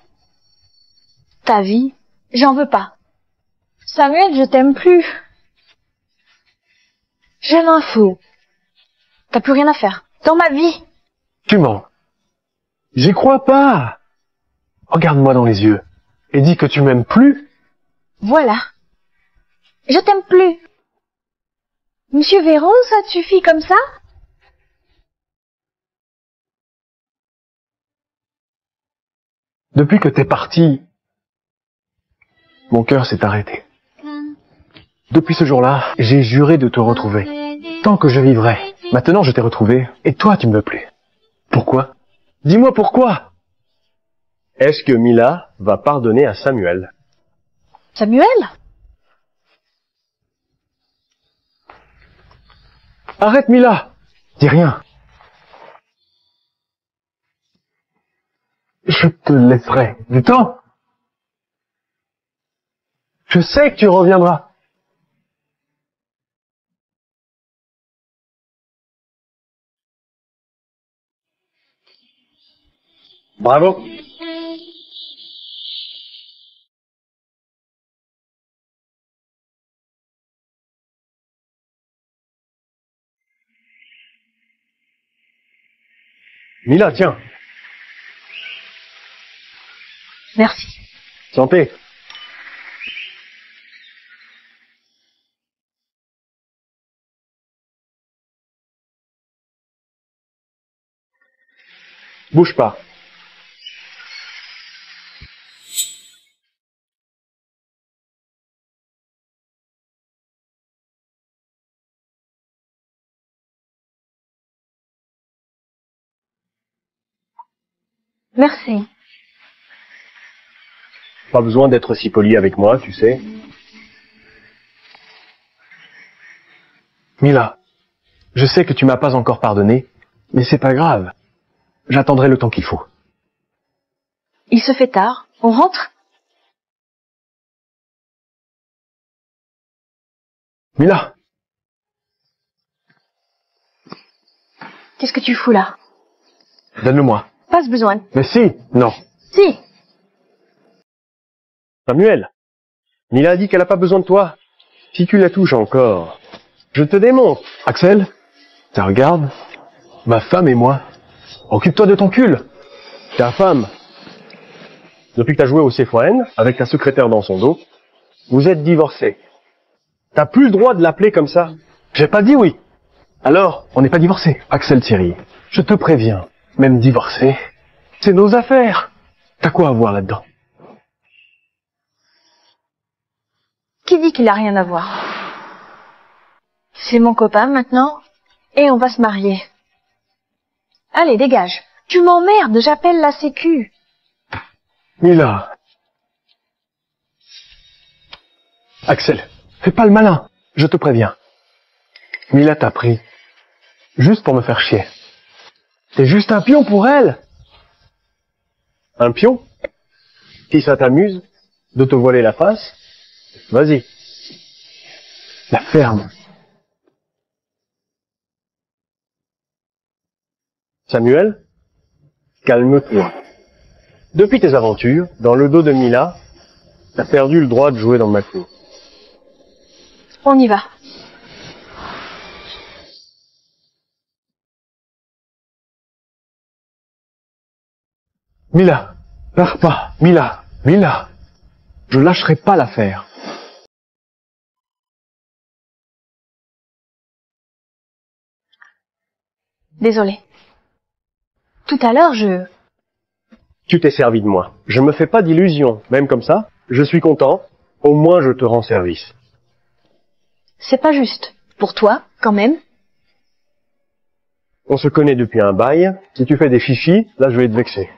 [SPEAKER 2] Ta vie, j'en veux pas. Samuel, je t'aime plus. Je m'en fous. T'as plus rien à faire. Dans ma vie.
[SPEAKER 3] Tu mens. J'y crois pas. Regarde-moi dans les yeux et dis que tu m'aimes plus.
[SPEAKER 2] Voilà. Je t'aime plus. Monsieur Véron, ça te suffit comme ça?
[SPEAKER 3] Depuis que t'es parti, mon cœur s'est arrêté. Depuis ce jour-là, j'ai juré de te retrouver. Tant que je vivrai. Maintenant, je t'ai retrouvé, et toi, tu me veux plus. Pourquoi? Dis-moi pourquoi?
[SPEAKER 1] Est-ce que Mila va pardonner à Samuel?
[SPEAKER 2] Samuel?
[SPEAKER 3] Arrête, Mila! Dis rien. Je te laisserai du temps. Je sais que tu reviendras.
[SPEAKER 1] Bravo. Mila, tiens.
[SPEAKER 2] Merci.
[SPEAKER 1] Santé. Bouge pas.
[SPEAKER 2] Merci.
[SPEAKER 1] Pas besoin d'être si poli avec moi, tu sais.
[SPEAKER 3] Mila, je sais que tu m'as pas encore pardonné, mais c'est pas grave. J'attendrai le temps qu'il faut.
[SPEAKER 2] Il se fait tard. On rentre?
[SPEAKER 3] Mila,
[SPEAKER 2] Qu'est-ce que tu fous là?
[SPEAKER 3] donne-le-moi.
[SPEAKER 2] Pas ce besoin.
[SPEAKER 3] Mais si, non.
[SPEAKER 2] Si.
[SPEAKER 1] Samuel, Mila a dit qu'elle a pas besoin de toi. Si tu la touches encore, je te démonte.
[SPEAKER 3] Axel, ça regarde. Ma femme et moi. Occupe-toi de ton cul.
[SPEAKER 1] Ta femme, depuis que t'as joué au C4N, avec ta secrétaire dans son dos, vous êtes divorcés. T'as plus le droit de l'appeler comme ça.
[SPEAKER 3] J'ai pas dit oui. Alors, on n'est pas divorcés. Axel Thierry, je te préviens, même divorcés, c'est nos affaires. T'as quoi à voir là-dedans?
[SPEAKER 2] Qui dit qu'il a rien à voir? C'est mon copain maintenant, et on va se marier. Allez, dégage. Tu m'emmerdes, j'appelle la sécu.
[SPEAKER 3] Mila. Axel, fais pas le malin, je te préviens. Mila t'a pris, juste pour me faire chier. T'es juste un pion pour elle.
[SPEAKER 1] Un pion? Si ça t'amuse de te voiler la face, vas-y.
[SPEAKER 3] La ferme.
[SPEAKER 1] Samuel, calme-toi. Depuis tes aventures, dans le dos de Mila, t'as perdu le droit de jouer dans ma cour.
[SPEAKER 2] On y va.
[SPEAKER 3] Mila, pars pas. Mila, Mila. Je lâcherai pas l'affaire.
[SPEAKER 2] Désolée. Tout à l'heure,
[SPEAKER 1] Tu t'es servi de moi. Je me fais pas d'illusions. Même comme ça, je suis content. Au moins, je te rends service.
[SPEAKER 2] C'est pas juste. Pour toi, quand même.
[SPEAKER 1] On se connaît depuis un bail. Si tu fais des fichis, là, je vais te vexer.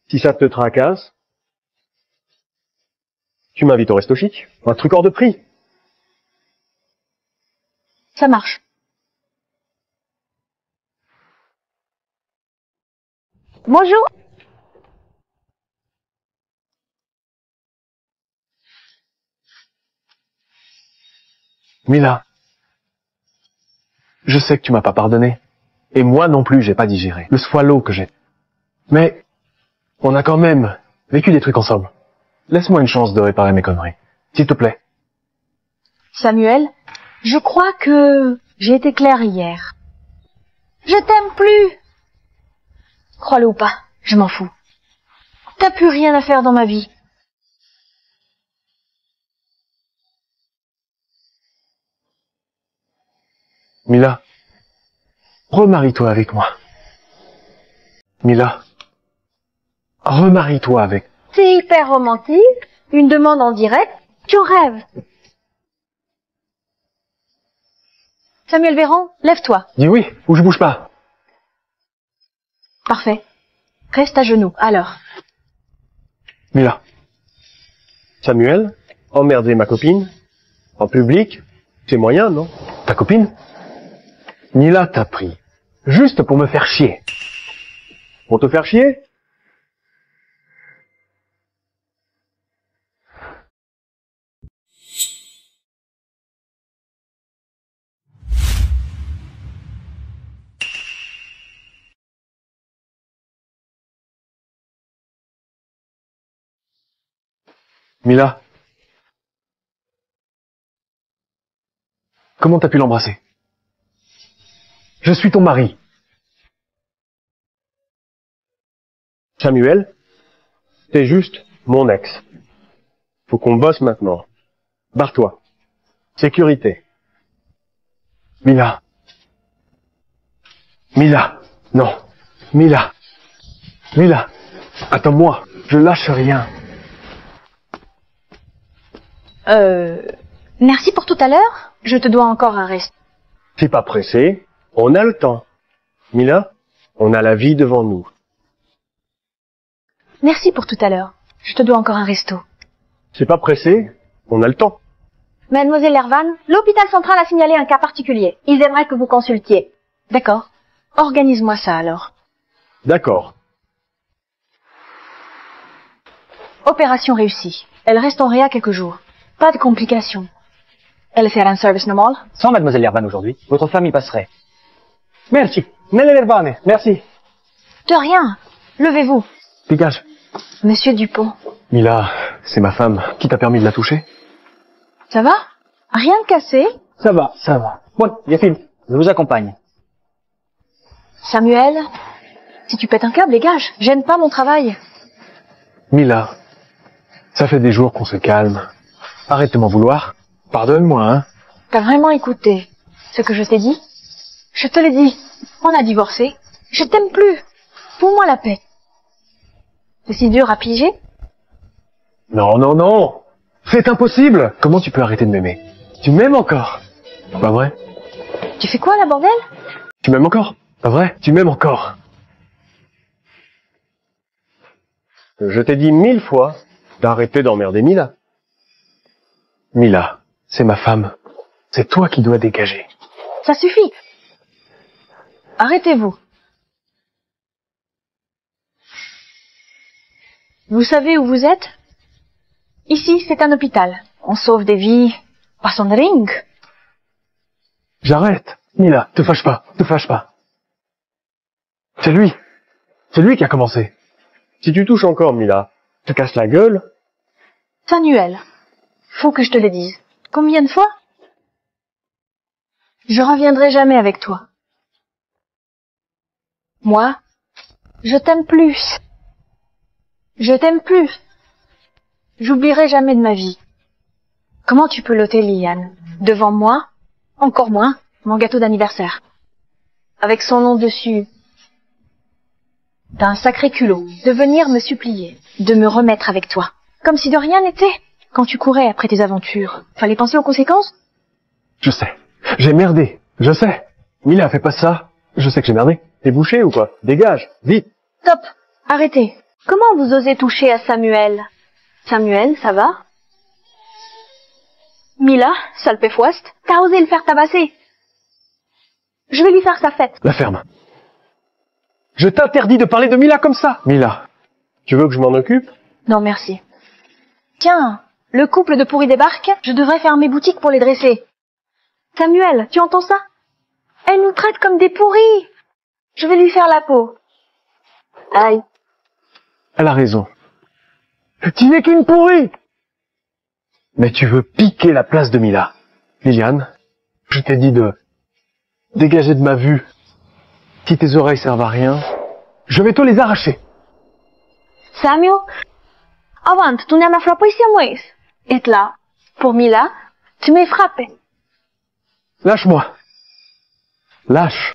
[SPEAKER 1] Si ça te tracasse, tu m'invites au resto chic. Un truc hors de prix.
[SPEAKER 2] Ça marche. Bonjour.
[SPEAKER 3] Mila, je sais que tu m'as pas pardonné. Et moi non plus, j'ai pas digéré le swallow que j'ai. Mais on a quand même vécu des trucs ensemble. Laisse-moi une chance de réparer mes conneries. S'il te plaît.
[SPEAKER 2] Samuel, je crois que j'ai été claire hier. Je t'aime plus. Crois-le ou pas, je m'en fous. T'as plus rien à faire dans ma vie.
[SPEAKER 3] Mila, remarie-toi avec moi. Mila, remarie-toi avec.
[SPEAKER 2] C'est hyper romantique. Une demande en direct. Tu en rêves. Samuel Véran, lève-toi.
[SPEAKER 3] Dis oui, ou je bouge pas.
[SPEAKER 2] Parfait. Reste à genoux, alors.
[SPEAKER 3] Mila,
[SPEAKER 1] Samuel, emmerder ma copine, en public, c'est moyen, non?
[SPEAKER 3] ta copine? Mila t'a pris, juste pour me faire chier.
[SPEAKER 1] Pour te faire chier?
[SPEAKER 3] Mila, comment t'as pu l'embrasser? Je suis ton mari.
[SPEAKER 1] Samuel, t'es juste mon ex. Faut qu'on bosse maintenant. Barre-toi. Sécurité.
[SPEAKER 3] Mila. Mila. Non. Mila. Mila. Attends-moi. Je lâche rien.
[SPEAKER 2] Merci pour tout à l'heure. Je te dois encore un reste.
[SPEAKER 1] T'es pas pressé. On a le temps. Mila, on a la vie devant nous.
[SPEAKER 2] Merci pour tout à l'heure. Je te dois encore un resto.
[SPEAKER 1] C'est pas pressé, on a le temps.
[SPEAKER 2] Mademoiselle Lervan, l'hôpital central a signalé un cas particulier. Ils aimeraient que vous consultiez. D'accord. Organise-moi ça alors.
[SPEAKER 1] D'accord.
[SPEAKER 2] Opération réussie. Elle reste en réa quelques jours. Pas de complications. Elle fait un service normal?
[SPEAKER 4] Sans Mademoiselle Lervan aujourd'hui, votre femme y passerait. Merci. Nelle Lervane, merci.
[SPEAKER 2] De rien. Levez-vous.
[SPEAKER 3] Dégage.
[SPEAKER 2] Monsieur Dupont.
[SPEAKER 3] Mila, c'est ma femme. Qui t'a permis de la toucher?
[SPEAKER 2] Ça va? Rien de cassé?
[SPEAKER 4] Ça va, ça va. Bon, Yafine, je vous accompagne.
[SPEAKER 2] Samuel, si tu pètes un câble, dégage. Gêne pas mon travail.
[SPEAKER 3] Mila, ça fait des jours qu'on se calme. Arrête de m'en vouloir. Pardonne-moi, hein.
[SPEAKER 2] T'as vraiment écouté ce que je t'ai dit? Je te l'ai dit. On a divorcé. Je t'aime plus. Fous-moi la paix. C'est si dur à piger?
[SPEAKER 3] Non, non, non. C'est impossible. Comment tu peux arrêter de m'aimer? Tu m'aimes encore. Pas vrai?
[SPEAKER 2] Tu fais quoi là, bordel?
[SPEAKER 3] Tu m'aimes encore? Pas vrai? Tu m'aimes encore.
[SPEAKER 1] Je t'ai dit 1000 fois d'arrêter d'emmerder Mila.
[SPEAKER 3] Mila, c'est ma femme. C'est toi qui dois dégager.
[SPEAKER 2] Ça suffit. Arrêtez-vous. Vous savez où vous êtes? Ici, c'est un hôpital. On sauve des vies. Pas son ring.
[SPEAKER 3] J'arrête. Mila, te fâche pas. Te fâche pas. C'est lui. C'est lui qui a commencé.
[SPEAKER 1] Si tu touches encore Mila, te casse la gueule.
[SPEAKER 2] Samuel, faut que je te le dise. Combien de fois? Je reviendrai jamais avec toi. Moi, je t'aime plus. Je t'aime plus. J'oublierai jamais de ma vie. Comment tu peux l'ôter, Liliane? Devant moi? Encore moins, mon gâteau d'anniversaire. Avec son nom dessus. T'as un sacré culot de venir me supplier, de me remettre avec toi. Comme si de rien n'était. Quand tu courais après tes aventures, fallait penser aux conséquences?
[SPEAKER 3] Je sais. J'ai merdé. Je sais. Mila, fais pas ça. Je sais que j'ai merdé.
[SPEAKER 1] T'es bouché ou quoi? Dégage, vite.
[SPEAKER 2] Stop. Arrêtez. Comment vous osez toucher à Samuel? Samuel, ça va? Mila, sale péfouaste, t'as osé le faire tabasser. Je vais lui faire sa fête.
[SPEAKER 3] La ferme. Je t'interdis de parler de Mila comme ça. Mila.
[SPEAKER 1] Tu veux que je m'en occupe?
[SPEAKER 2] Non, merci. Tiens, le couple de pourris débarque, je devrais fermer boutique pour les dresser. Samuel, tu entends ça? Elle nous traite comme des pourris. Je vais lui faire la peau. Aïe.
[SPEAKER 3] Elle a raison. Tu n'es qu'une pourrie. Mais tu veux piquer la place de Mila. Liliane, je t'ai dit de dégager de ma vue. Si tes oreilles servent à rien, je vais te les arracher.
[SPEAKER 2] Samuel, avant, tu ne m'as frappé ici à moi. Et là, pour Mila, tu m'as frappé.
[SPEAKER 3] Lâche-moi. Lâche.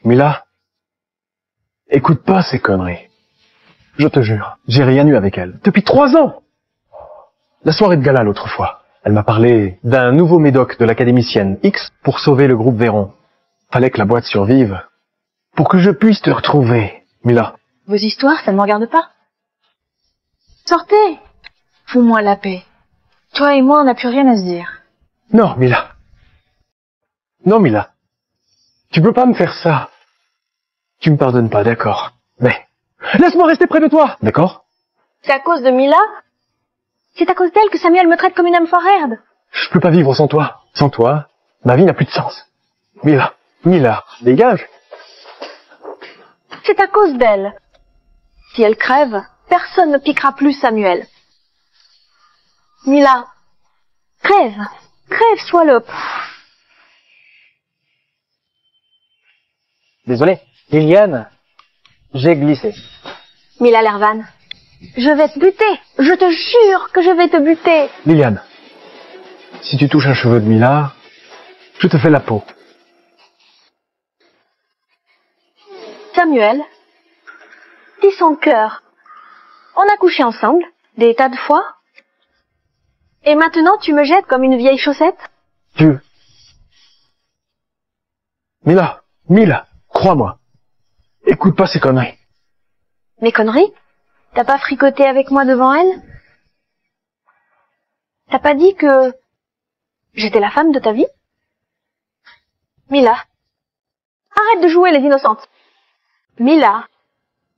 [SPEAKER 3] Mila, écoute pas ces conneries. Je te jure, j'ai rien eu avec elle. Depuis 3 ans. La soirée de gala l'autre fois, elle m'a parlé d'un nouveau médoc de l'académicienne X pour sauver le groupe Véron. Fallait que la boîte survive. Pour que je puisse te retrouver, Mila.
[SPEAKER 2] Vos histoires, ça ne me regarde pas. Sortez. Fous-moi la paix. Toi et moi, on n'a plus rien à se dire.
[SPEAKER 3] Non, Mila. Non, Mila. Tu peux pas me faire ça. Tu me pardonnes pas, d'accord. Mais laisse-moi rester près de toi, d'accord?
[SPEAKER 2] C'est à cause de Mila? C'est à cause d'elle que Samuel me traite comme une âme foirerde.
[SPEAKER 3] Je peux pas vivre sans toi. Sans toi, ma vie n'a plus de sens. Mila, Mila, dégage.
[SPEAKER 2] C'est à cause d'elle. Si elle crève, personne ne piquera plus Samuel. Mila, crève. Crève, salope.
[SPEAKER 4] Désolé. Liliane, j'ai glissé.
[SPEAKER 2] Mila Lervan, je vais te buter. Je te jure que je vais te buter.
[SPEAKER 3] Liliane, si tu touches un cheveu de Mila, je te fais la peau.
[SPEAKER 2] Samuel, dis son cœur. On a couché ensemble, des tas de fois. Et maintenant tu me jettes comme une vieille chaussette?
[SPEAKER 3] Mila, crois-moi. Écoute pas ces conneries.
[SPEAKER 2] Mes conneries? T'as pas fricoté avec moi devant elle? T'as pas dit que j'étais la femme de ta vie? Mila, arrête de jouer les innocentes. Mila,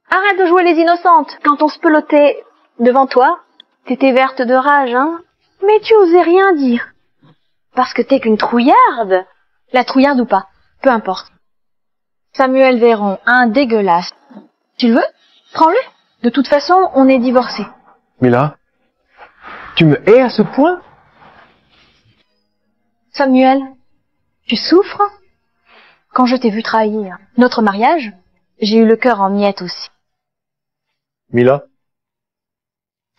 [SPEAKER 2] arrête de jouer les innocentes. Quand on se pelotait devant toi, t'étais verte de rage, hein? Mais tu osais rien dire. Parce que t'es qu'une trouillarde. La trouillarde ou pas, peu importe. Samuel Véron, un dégueulasse. Tu le veux? Prends-le. De toute façon, on est divorcés.
[SPEAKER 3] Mila, tu me hais à ce point?
[SPEAKER 2] Samuel, tu souffres? Quand je t'ai vu trahir notre mariage, j'ai eu le cœur en miettes aussi.
[SPEAKER 1] Mila,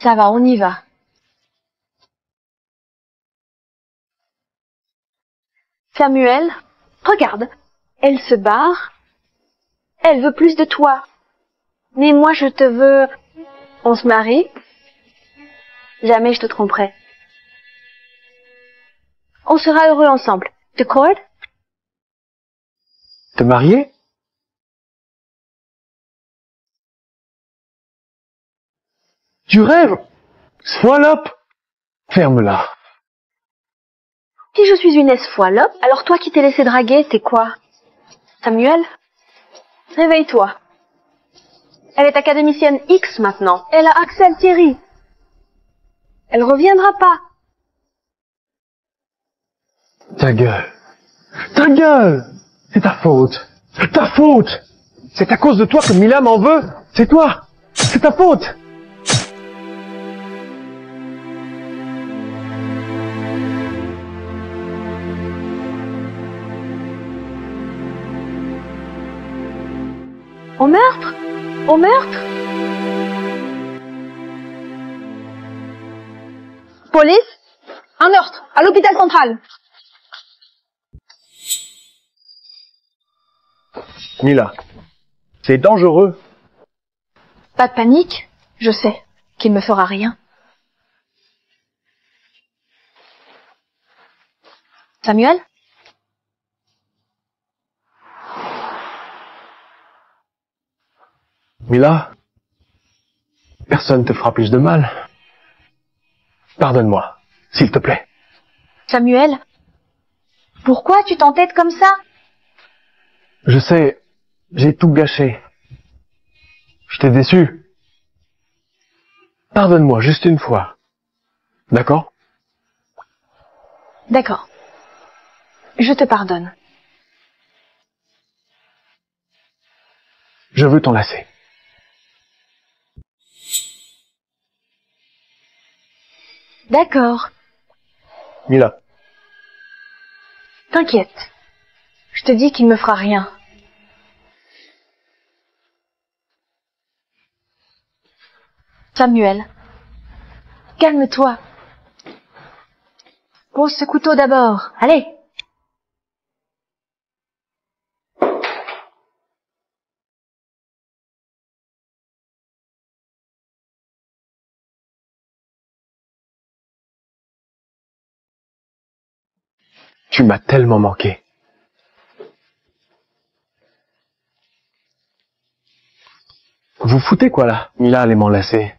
[SPEAKER 2] Ça va, on y va. Samuel, regarde, elle se barre. Elle veut plus de toi. Mais moi, je te veux. On se marie. Jamais je te tromperai. On sera heureux ensemble. D'accord?
[SPEAKER 3] Te marier? Tu rêves? Salope! Ferme-la.
[SPEAKER 2] Si je suis une esfoilope, alors toi qui t'es laissé draguer, t'es quoi? Samuel? Réveille-toi. Elle est académicienne X maintenant. Elle a Axel Thierry. Elle reviendra pas.
[SPEAKER 3] Ta gueule. Ta gueule! C'est ta faute. Ta faute! C'est à cause de toi que Mila m'en veut. C'est toi. C'est ta faute.
[SPEAKER 2] Au meurtre? Au meurtre? Police? Un meurtre, à l'hôpital central.
[SPEAKER 1] Mila, c'est dangereux.
[SPEAKER 2] Pas de panique, je sais qu'il me fera rien. Samuel?
[SPEAKER 3] Mila, personne te fera plus de mal. Pardonne-moi, s'il te plaît.
[SPEAKER 2] Samuel? Pourquoi tu t'entêtes comme ça?
[SPEAKER 3] Je sais, j'ai tout gâché. Je t'ai déçu. Pardonne-moi juste une fois. D'accord?
[SPEAKER 2] D'accord. Je te pardonne.
[SPEAKER 3] Je veux t'enlacer.
[SPEAKER 2] D'accord.
[SPEAKER 1] Mila,
[SPEAKER 2] T'inquiète. Je te dis qu'il me fera rien. Samuel, calme-toi. Pose ce couteau d'abord. Allez.
[SPEAKER 3] Tu m'as tellement manqué. Vous foutez quoi là? Mila allait m'enlacer.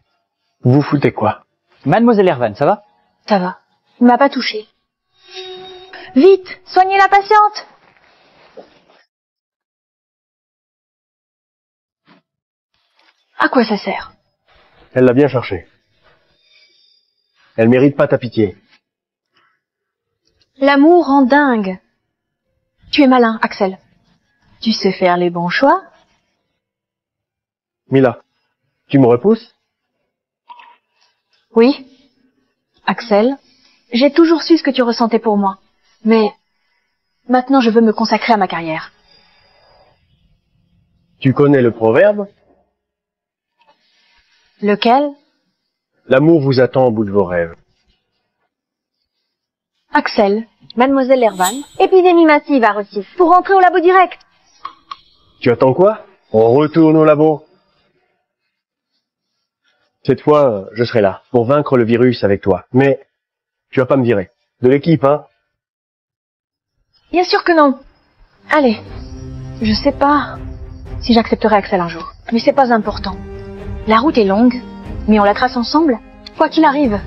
[SPEAKER 3] Vous foutez quoi?
[SPEAKER 4] Mademoiselle Ervan, ça va?
[SPEAKER 2] Ça va. Il m'a pas touché. Vite, soignez la patiente. À quoi ça sert?
[SPEAKER 1] elle l'a bien cherché. Elle mérite pas ta pitié.
[SPEAKER 2] L'amour rend dingue. Tu es malin, Axel. Tu sais faire les bons choix.
[SPEAKER 1] Mila, tu me repousses?
[SPEAKER 2] Oui. Axel, j'ai toujours su ce que tu ressentais pour moi. Mais maintenant, je veux me consacrer à ma carrière.
[SPEAKER 1] Tu connais le proverbe?
[SPEAKER 2] Lequel?
[SPEAKER 1] L'amour vous attend au bout de vos rêves.
[SPEAKER 2] Axel, Mademoiselle Ervan, épidémie massive à Russie. Pour rentrer au labo direct.
[SPEAKER 1] Tu attends quoi? On retourne au labo. Cette fois, je serai là pour vaincre le virus avec toi. Mais tu vas pas me virer. De l'équipe, hein?
[SPEAKER 2] Bien sûr que non. Allez, je sais pas si j'accepterai Axel un jour. Mais c'est pas important. La route est longue, mais on la trace ensemble. Quoi qu'il arrive,